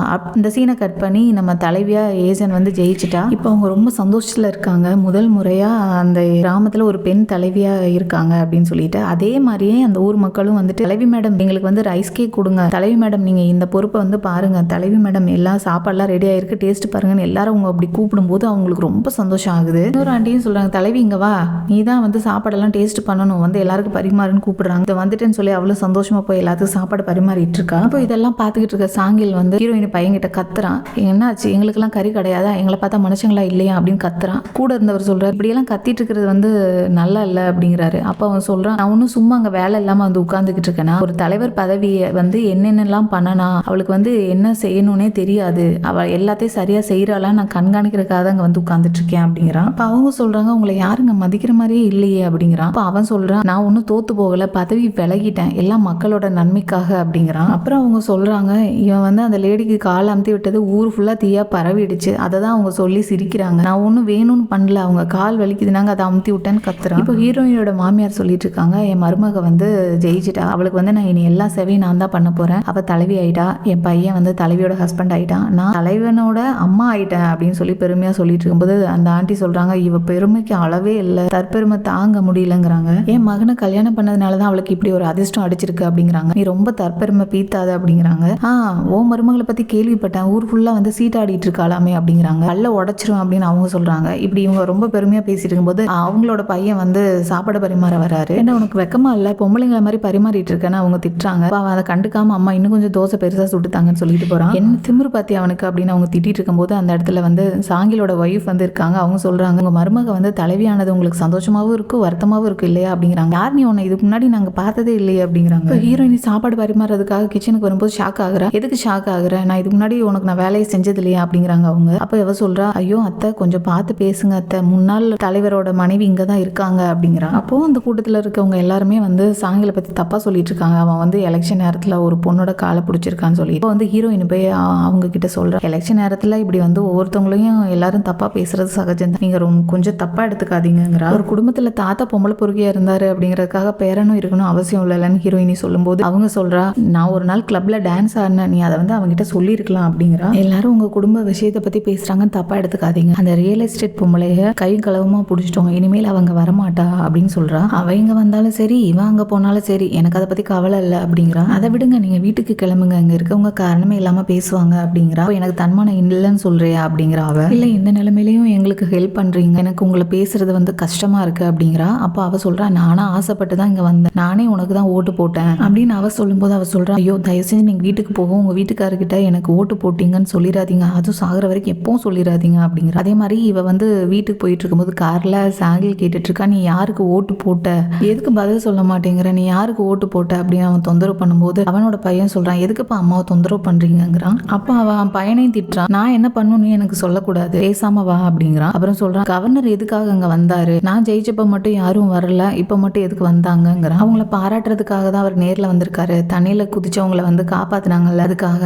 இந்த சீனை கட் பண்ணி நம்ம தலைவியா ஏசன் ஜெயிச்சிட்டா. இப்போ அவங்க ரொம்ப சந்தோஷத்துல இருக்காங்க. முதல் முறையா அந்த கிராமத்துல ஒரு பெண் தலைவியா இருக்காங்க அப்படின்னு சொல்லிட்டு, அதே மாதிரியே அந்த ஊர் மக்களும் தலைவி மேடம் எங்களுக்கு ரைஸ் கேக் கொடுங்க, தலைவி மேடம் நீங்க இந்த பொறுப்பை பாருங்க, தலைவி மேடம் எல்லா சாப்பாடுலாம் ரெடி ஆயிருக்கு, டேஸ்ட் பாருங்கன்னு எல்லாரும் அவங்க அப்படி கூப்பிடும் போது அவங்களுக்கு ரொம்ப சந்தோஷம் ஆகுது. இன்னொரு ஆண்டியும் சொல்றாங்க, தலைவி இங்க வா, நீ தான் சாப்பாடெல்லாம் டேஸ்ட் பண்ணணும், எல்லாருக்கும் பரிமாறுன்னு கூப்பிடுறாங்க. வந்துட்டேன்னு சொல்லி அவ்வளவு சந்தோஷமா போய் எல்லாத்துக்கும் சாப்பாடு பரிமாறிட்டு இருக்கா. அப்போ இதெல்லாம் பார்த்துக்கிட்டு இருக்க சாங்கில் ஹீரோயின் பையன்கிட்ட கத்துறான், என்னாச்சு எங்களுக்கெல்லாம் கறி கிடையாதா, எங்களை பார்த்தா மனுஷங்களா இல்லையா அப்படின்னு கத்துறான். கூட இருந்தவர் சொல்றாரு, இப்படியெல்லாம் கத்திட்டு இருக்கிறது நல்லா இல்லை அப்படிங்கிறாரு. அப்போ அவன் சொல்றான், நான் ஒன்றும் சும்மா அங்கே வேலை இல்லாம உட்காந்துக்கிட்டு இருக்கேன்னா, ஒரு தலைவர் பதவியை என்னென்னலாம் பண்ணனா, அவளுக்கு என்ன செய்யணும்னே தெரியாது, அவள் எல்லாத்தையும் சரியா செய்யறாளா நான் கண்காணிக்கிறதுக்காக தான் அங்கே உட்காந்துட்டு இருக்கேன் அப்படிங்கிறான். அப்போ அவங்க சொல்றாங்க, உங்களை யாருங்க மதிக்கிற மாதிரியே இல்லையே அப்படிங்கிறான். அப்போ அவன் சொல்றான், நான் ஒன்றும் தோத்து போகல, பதவி விலகிட்டேன், எல்லாம் மக்களோட நன்மைக்காக அப்படிங்கிறான். அப்புறம் அவங்க சொல்றாங்க இவன் வந்து அந்த லேடிக்கு கால் அமுத்தி விட்டது ஊர் ஃபுல்லா தீயா பரவிடுச்சு, அதை தான் அவங்க சொல்லி சிரிக்கிறாங்க, நான் ஒன்றும் வேணும்னு பண்ணல, அவங்க கால் வலிக்குதுனாங்க அதை அமுத்தி விட்டேன்னு கத்துறான். இப்போ ஹீரோயினோட மாமியார் சொல்லிட்டு இருக்காங்க என் மருமக வந்து ஜெயிச்சிட்டா, அவளுக்கு வந்து நான் இனி எல்லா சேவையும் நான் தான் பண்ண போறேன், அவ தலைவி ஆயிட்டா, என் பையன் வந்து தலைவியோட ஹஸ்பண்ட் ஆயிட்டான், நான் தலைவனோட அம்மா ஆயிட்டேன் அப்படின்னு சொல்லி பெருமையா சொல்லிட்டு இருக்கும்போது அந்த ஆண்டி சொல்றாங்க இவ பெருமைக்கு அளவே இல்லை, தற்பெருமை தாங்க முடியலங்கிறாங்க. என் மகனை கல்யாணம் பண்ணதுனாலதான் அவளுக்கு இப்படி ஒரு அதிர்ஷ்டம் அடிச்சிருக்கு அப்படிங்கிறாங்க. நீ ரொம்ப தற்பெருமை பீத்தாத அப்படிங்கிறாங்க. ஓ மருமகளை பத்தி கேள்விப்பட்டேன், ஊர் ஃபுல்லா வந்து சீட்டாடிட்டு இருக்காளாமே அப்படிங்கிறாங்க. கல்ல உடைச்சிரும் அப்படின்னு அவங்க சொல்றாங்க. இப்படி இவங்க ரொம்ப பெருமையா பேசிட்டு இருக்கும்போது அவங்களோட பையன் வந்து சாப்பாடு பரிமாற வராரு. என்ன உனக்கு வெக்கமா இல்ல, பொம்பளைங்களை மாதிரி பரிமாறிட்டு இருக்கேன்னு அவங்க திட்டுறாங்க. அதை கண்டுக்காம அம்மா இன்னும் கொஞ்சம் தோசை பெருசா சுட்டுத்தாங்கன்னு சொல்லிட்டு போறான். என்ன திமிரு பாத்தி அவனுக்கு அப்படின்னு அவங்க திட்டிட்டு இருக்கும்போது அந்த இடத்துல வந்து சாங்கிலோட ஒய்ஃப் வந்து இருக்காங்க. அவங்க சொல்றாங்க உங்க மருமக வந்து தலைவியானது உங்களுக்கு சந்தோஷமாவும் இருக்கு வருத்தமாவும் இருக்கு இல்லையா அப்படிங்கிறாங்க. யார் நீ உன்னை இதுக்கு முன்னாடி நாங்க பார்த்ததே இல்லையே அப்படிங்கிறாங்க. ஹீரோயினி சாப்பாடு பரிமாறதுக்காக கிச்சனுக்கு வரும்போது ஷாக் ஆகுறா. எதுக்கு ஷாக் ஆகுற, நான் இதுக்கு முன்னாடி உனக்கு நான் வேலையை செஞ்சது இல்லையா அப்படிங்கிறாங்க அவங்க. அப்ப எவ சொல்றா ஐயோ அத்தை கொஞ்சம் பார்த்து பேசுங்க அத்தை, முன்னாள் தலைவரோட மனைவி இங்க தான் இருக்காங்க அப்படிங்கிறான். அப்போ அந்த கூட்டத்தில் இருக்கவங்க எல்லாருமே வந்து சாங்கில பத்தி தப்பா சொல்லிட்டு இருக்காங்க. அவன் வந்து எலெக்ஷன் நேரத்துல ஒரு பொண்ணோட காலை பிடிச்சிருக்கான்னு சொல்லி இப்போ வந்து ஹீரோயின் போய் அவங்க கிட்ட சொல்ற எலெக்ஷன் நேரத்துல இப்படி வந்து ஒவ்வொருத்தவங்களையும் எல்லாரும் தப்பா பேசுறது சகஜம், நீங்க கொஞ்சம் தப்பா எடுத்துக்காதீங்கிறா. ஒரு குடும்பத்துல தாத்தா பொம்பளை பொறுக்கியா இருந்தாரு அப்படிங்கறதுக்காக பேரனும் இருக்கணும் அவசியம் இல்லைன்னு ஹீரோயினி சொல்லும்போது அவங்க சொல்றா நான் ஒரு நாள் கிளப்ல டான்ஸ் ஆடினேன், நீ அதை வந்து அவங்க கிட்ட சொல்லியிருக்கலாம் அப்படிங்கிறா. எல்லாரும் உங்க குடும்ப விஷயத்தை பத்தி பேசுறாங்கன்னு தப்பா எடுத்துக்காதீங்க, அந்த ரியல் எஸ்டேட் பொம்பளைய கையும் களவுமா பிடிச்சிட்டோம், இனிமேல் அவங்க வரமாட்டா அப்படின்னு சொல்றா. அவ இங்க வந்தாலும் சரி இவன் அங்க போனாலும் சரி எனக்கு அதை பத்தி கவலை இல்லை அப்படிங்கிறா. அதை விடுங்க நீங்க வீட்டுக்கு கிளம்புங்க, இங்க இருக்கவங்க காரணமே இல்லாம பேசுவாங்க அப்படிங்கிறா. எனக்கு தன்மானம் இல்லைன்னு சொல்றியா அப்படிங்கிறா. அவ இல்ல இந்த நிலைமையிலையும் எங்களுக்கு ஹெல்ப் பண்றீங்க, எனக்கு உங்களை பேசுறது வந்து கஷ்டமா இருக்கு அப்படிங்கிறா. அப்ப அவ சொல்றா நானா ஆசைப்பட்டு தான் இங்க வந்தேன், நானே உனக்கு தான் ஓட்டு போட்டேன் அப்படின்னு அவ சொல்லும்போது அவ சொல்றா ஐயோ தயவு செஞ்சு நீங்க வீட்டுக்கு போகும் உங்க வீட்டுக்காரர்கிட்ட எனக்கு ஓட்டு போட்டீங்கன்னு சொல்லிடாதீங்க, அதுவும் சாகுற வரைக்கும் எப்பவும் சொல்லிடாதீங்க அப்படிங்கிற. அதே மாதிரி இவ வந்து வீட்டுக்கு போயிட்டு இருக்கும்போது கார்ல சாங்கில் கேட்டுட்டு இருக்கா நீ யாருக்கு ஓட்டு போட்ட, எதுக்கு பதில் சொல்ல மாட்டேங்கிற, நீ யாருக்கு ஓட்டு போட்ட அப்படின்னு அவன் தொந்தரவு பண்ணும்போது அவனோட பையன் சொல்றான் எதுக்குப்பா அம்மாவை தொந்தரவு பண்றீங்கிறான். அப்ப அவன் பையனையும் திட்டுறான், நான் என்ன பண்ணணும்னு எனக்கு சொல்லக்கூடாது பேசாம வா அப்படிங்கிறான். அப்புறம் சொல்றான் கவர்னர் எதுக்காக அங்க வந்தாரு, நான் ஜெயிச்சப்ப மட்டும் யாரும் வரல இப்ப மட்டும் எதுக்கு வந்தாங்கிறான். அவங்கள பாராட்டுறதுக்காக தான் அவர் நேர்ல வந்திருக்காரு, தண்ணியில குதிச்சவங்களை வந்து காப்பாத்தினாங்கல்ல அதுக்காக,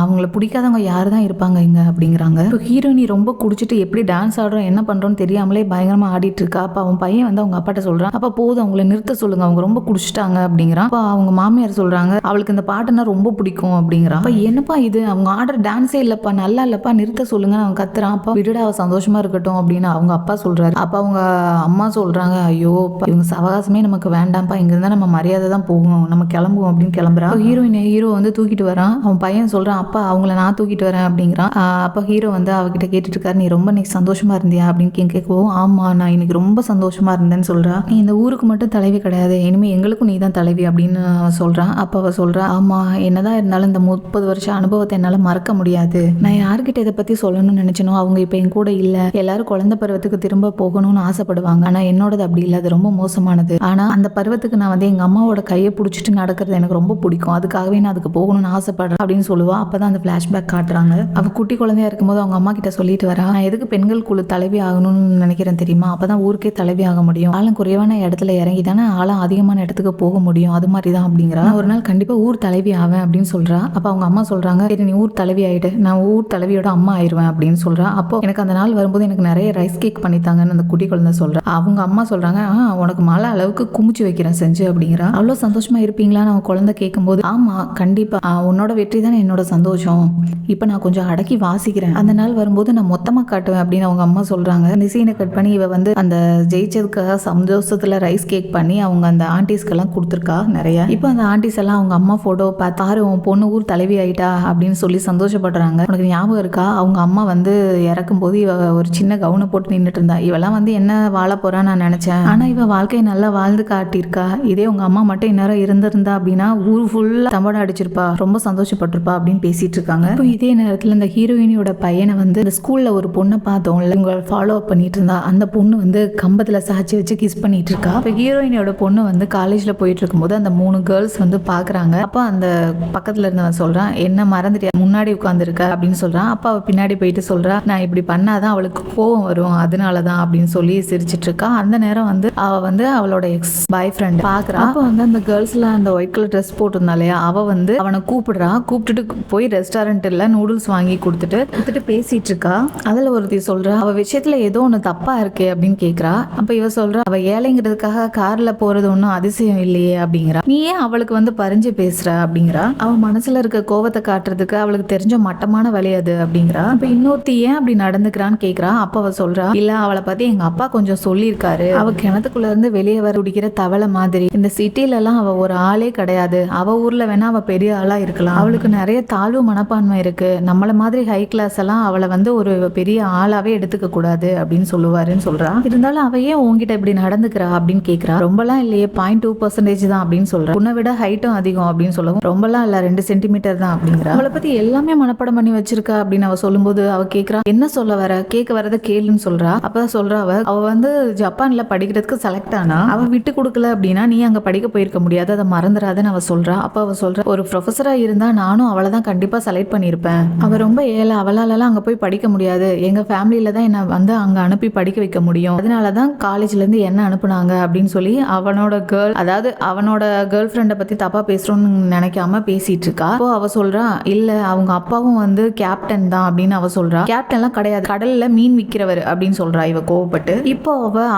அவங்கள பிடிக்காதவங்க யாரு தான் இருப்பாங்க இங்க அப்படிங்கிறாங்க. இப்போ ஹீரோயினி ரொம்ப குடிச்சிட்டு எப்படி டான்ஸ் ஆடுறோம் என்ன பண்றோம்னு தெரியாமலே பயங்கரமா ஆடிட்டு இருக்கா. அப்ப அவன் பையன் வந்து அவங்க அப்பாட்ட சொல்றான் அப்ப போதும் அவங்கள நிறுத்த சொல்லுங்க அவங்க ரொம்ப குடிச்சிட்டாங்க அப்படிங்கிறான். அப்ப அவங்க மாமியார் சொல்றாங்க அவளுக்கு இந்த பாட்டுனா ரொம்ப பிடிக்கும் அப்படிங்கிறான். அப்ப என்னப்பா இது அவங்க ஆடுற டான்ஸே இல்லப்பா நல்லா இல்லப்பா நிறுத்த சொல்லுங்க அவன் கத்துறான். அப்ப விடுடா அவ சந்தோஷமா இருக்கட்டும் அப்படின்னு அவங்க அப்பா சொல்றாரு. அப்ப அவங்க அம்மா சொல்றாங்க ஐயோ இவங்க சவகாசமே நமக்கு வேண்டாம்ப்பா, இங்க இருந்தா நம்ம மரியாதை தான் போகும், நம்ம கிளம்புவோம் அப்படின்னு கிளம்புறான். ஹீரோ வந்து தூக்கிட்டு வரான். அவன் பையன் சொல்றான் அப்பா அவங்கள நான் தூக்கிட்டு வரேன் அப்படிங்கிறான். அப்ப ஹீரோ வந்து அவகிட்ட கேட்டுட்டு இருக்காரு நீ ரொம்ப நீ சந்தோஷமா இருந்தியா அப்படின்னு கேட்கவும் ஆமா நான் இன்னைக்கு ரொம்ப சந்தோஷமா இருந்தேன்னு சொல்றா. நீ இந்த ஊருக்கு மட்டும் தலைவி கிடையாது, இனிமே எங்களுக்கும் நீ தான் தலைவி அப்படின்னு சொல்றான். அப்ப அவ சொல்றா ஆமா என்னதான் இருந்தாலும் இந்த 30 வருஷம் அனுபவத்தை என்னால மறக்க முடியாது, நான் யாருக்கிட்ட இதை பத்தி சொல்லணும்னு நினைச்சனோ அவங்க இப்ப என் கூட இல்ல, எல்லாரும் குழந்தை பருவத்துக்கு திரும்ப போகணும்னு ஆசைப்படுவாங்க, ஆனா என்னோடது அப்படி இல்லை, அது ரொம்ப மோசமானது, ஆனா அந்த பருவத்துக்கு நான் வந்து எங்க அம்மாவோட கையை பிடிச்சிட்டு நடக்கிறது எனக்கு ரொம்ப பிடிக்கும், அதுக்காகவே நான் அதுக்கு போகணும்னு ஆசைப்படுறேன் அப்படின்னு சொல்லுவா. அப்பதான் அந்த பிளாஷ்பேக் காட்டுறாங்க. அவ குட்டி குழந்தையா இருக்கும்போது அவங்க அம்மா கிட்ட சொல்லிட்டு வரா நான் எதுக்கு பெண்கள் குழு தலைவி ஆகணும்னு நினைக்கிறேன் தெரியுமா, அப்பதான் ஊருக்கே தலைவி ஆக முடியும், ஆளும் குறைவான இடத்துல இறங்கி தானே ஆளும் அதிகமான இடத்துக்கு போக முடியும், அது மாதிரி தான் அப்படிங்கிறா. நான் ஒரு நாள் கண்டிப்பா ஊர் தலைவி ஆவேன் அப்படின்னு சொல்றா. அப்ப அவங்க அம்மா சொல்றாங்க சரி நீ ஊர் தலைவி ஆயிடு, நான் ஊர் தலைவியோட அம்மா ஆயிடுவேன் அப்படின்னு சொல்றா. அப்போ எனக்கு அந்த நாள் வரும்போது எனக்கு நிறைய ரைஸ் கேக் பண்ணித்தாங்கன்னு அந்த குட்டி குழந்தை சொல்றா. அவங்க அம்மா சொல்றாங்க உனக்கு மழை அளவுக்கு குமிச்சு வைக்கிறேன் செஞ்சு அப்படிங்கிறா. அவ்வளோ சந்தோஷமா இருப்பீங்களான்னு அவன் குழந்தை கேட்கும்போது ஆமா கண்டிப்பா உன்னோட வெற்றி தானே என்னோட சந்தோஷம், இப்ப நான் கொஞ்சம் அடக்கி வாசிக்கிறேன், அந்த நாள் வரும்போது நான் மொத்தமா காட்டுவேன் அப்படின்னு அவங்க அம்மா சொல்றாங்க. இந்த சீனை கட் பண்ணி இவ வந்து அந்த ஜெயிச்சதுக்காக சந்தோஷத்துல ரைஸ் கேக் பண்ணி அவங்க அந்த ஆண்டிஸ்க்கெல்லாம் கொடுத்துருக்கா நிறைய. இப்போ அந்த ஆண்டிஸ் எல்லாம் அவங்க அம்மா போட்டோ பார்த்தாரு உன் பொண்ணு ஊர் தலைவி ஆயிட்டா அப்படின்னு சொல்லி சந்தோஷப்படுறாங்க. உனக்கு ஞாபகம் இருக்கா அவங்க அம்மா வந்து இறக்கும் போது இவ ஒரு சின்ன கவுனை போட்டு நின்றுட்டு இருந்தா, இவெல்லாம் வந்து என்ன வாழ போறான்னு நான் நினைச்சேன், ஆனா இவ வாழ்க்கையை நல்லா வாழ்ந்து காட்டியிருக்கா, இதே உங்க அம்மா மட்டும் இந்நேரம் இருந்திருந்தா அப்படின்னா ஊர் ஃபுல்லா தம்படம் அடிச்சிருப்பா, ரொம்ப சந்தோஷப்பட்டிருப்பா அப்படின்னு பேசிட்டு இருக்காங்க. இப்போ இதே நேரத்துல இந்த ஹீரோயினியோட பையனை வந்து இந்த ஸ்கூல்ல ஒரு பொண்ணை பார்த்தோம்ல இவங்க ஃபாலோ அப் பண்ணிட்டு இருந்தா, அந்த பொண்ணு வந்து கம்பத்துல சாட்சி வச்சு கிஸ் பண்ணிட்டு இருக்கா. இப்போ ஹீரோயினியோட பொண்ணு வந்து காலேஜ்ல போயிட்டு இருக்கும்போது அந்த 3 கேர்ள்ஸ் வந்து பாக்குறாங்க. அப்ப அந்த பக்கத்துல இருந்தவன் சொல்றான் என்ன மறந்துட்டியா முன்னாடி உட்கார்ந்துருக்க அப்படின்னு சொல்றான். அப்ப அவ பின்னாடி போயிட்டு சொல்றா நான் இப்படி பண்ணாதான் அவளுக்கு கோவம் வரும் அதனாலதான் அப்படின்னு சொல்லி சிரிச்சிட்டு இருக்கா. அந்த நேரம் வந்து அவ வந்து அவளோட எக்ஸ் பாய் ஃப்ரெண்ட் பாக்குறா. அப்ப வந்து அந்த கேர்ள்ஸ்ல அந்த ஒயிட் கலர் ட்ரெஸ் போட்டிருந்தா இல்லையா, அவ வந்து அவனை கூப்பிட்டுட்டு போய் ரெஸ்டாரண்ட்ல நூடுல்ஸ் வாங்கி கொடுத்துட்டு பேசிட்டு இருக்கா. அதுல ஒருத்தி சொல்றா, அவ விஷயத்துல ஏதோ ஒண்ணு தப்பா இருக்கே அப்படின்னு கேக்குறா. அப்ப இவ சொல்றா, அவ ஏழைங்கிறதுக்காக கார்ல போறது ஒன்றும் அதிசயம் இல்லையே அப்படிங்கிறா. நீ ஏன் அவளுக்கு வந்து பறிஞ்சு பேசுற அப்படிங்கிறா. அவ மனசுல இருக்க கோவத்தை காட்டுறதுக்கு அவளுக்கு தெரிஞ்ச மட்டமான வழி அது அப்படிங்கிறா. அப்ப இன்னொருத்தி ஏன் அப்படி நடந்துக்கிறான்னு கேக்குறா. அப்ப அவ சொல்றா, இல்ல அவளை பத்தி எங்க அப்பா கொஞ்சம் சொல்லியிருக்காரு. அவ கிணத்துக்குள்ள இருந்து வெளியே வர குடிக்கிற தவளை மாதிரி. இந்த சிட்டில எல்லாம் அவ ஒரு ஆளே கிடையாது. அவ ஊர்ல வேணா அவ பெரிய ஆளா இருக்கலாம். அவளுக்கு நிறைய தாழ்வு மனப்பான்மை இருக்கு. நம்மள மாதிரி ஹை கிளாஸ் எல்லாம் அவளை வந்து ஒரு பெரிய ஆளாவே எடுத்துக்க கூடாது அப்படின்னு சொல்லுவாருன்னு சொல்றா. இருந்தாலும் அவ ஏன் உங்ககிட்ட இப்படி நடந்துக்கிறா அப்படின்னு கேக்குறா. ரொம்பலாம் இல்லையே, 0.2% தான் அப்படின்னு சொல்றா. உன்னை விட ஹைட்டும் அதிகம் அப்படின்னு சொல்லவும், ரொம்பலாம் இல்ல 2 சென்டிமீட்டர் தான் அப்படிங்கிறா. அவளை பத்தி எல்லாமே மனப்பாடம் பண்ணி வச்சிருக்கா அப்படின்னு அவ சொல்லும்போது அவ கேக்குறா, என்ன சொல்ல வர, கேட்க வரத கேளுன்னு சொல்றா. அப்பதான் சொல்றா, அவ வந்து ஜப்பான்ல படிக்கிறதுக்கு செலக்ட் ஆனா அவ விட்டு கொடுக்கல அப்படின்னா நீ அங்க படிக்க போயிருக்க முடியாது, அதை மறந்துடாதுன்னு அவ சொல்றா. அப்ப அவ சொல்றா, ஒரு ப்ரொஃபஸரா இருந்தா நானும் அவளை தான் கண்டிப்பா செலக்ட் பண்ணிருப்பேன். அவ ரொம்ப ஏழை, அவளாலலாம் அங்க போய் படிக்க முடியாது. எங்க ஃபேமிலியில தான் என்ன வந்து அங்க அனுப்பி படிக்க வைக்க முடியும். அதனாலதான் காலேஜ்ல இருந்து என்ன அனுப்புனாங்க அப்படின்னு சொல்லி அவனோட கேர்ள் ஃப்ரெண்டை பத்தி தப்பா பேசுறோம்னு நினைக்காம பேசிட்டு இருக்கா. அப்போ அவ சொல்றா, இல்ல அவங்க அப்பாவும் வந்து கேப்டன் தான் அப்படின்னு அவ சொல்றா. கேப்டன்லாம் கிடையாது, கடல்ல மீன் விக்கிறவர் அப்படின்னு சொல்றா இவ கோவப்பட்டு. இப்போ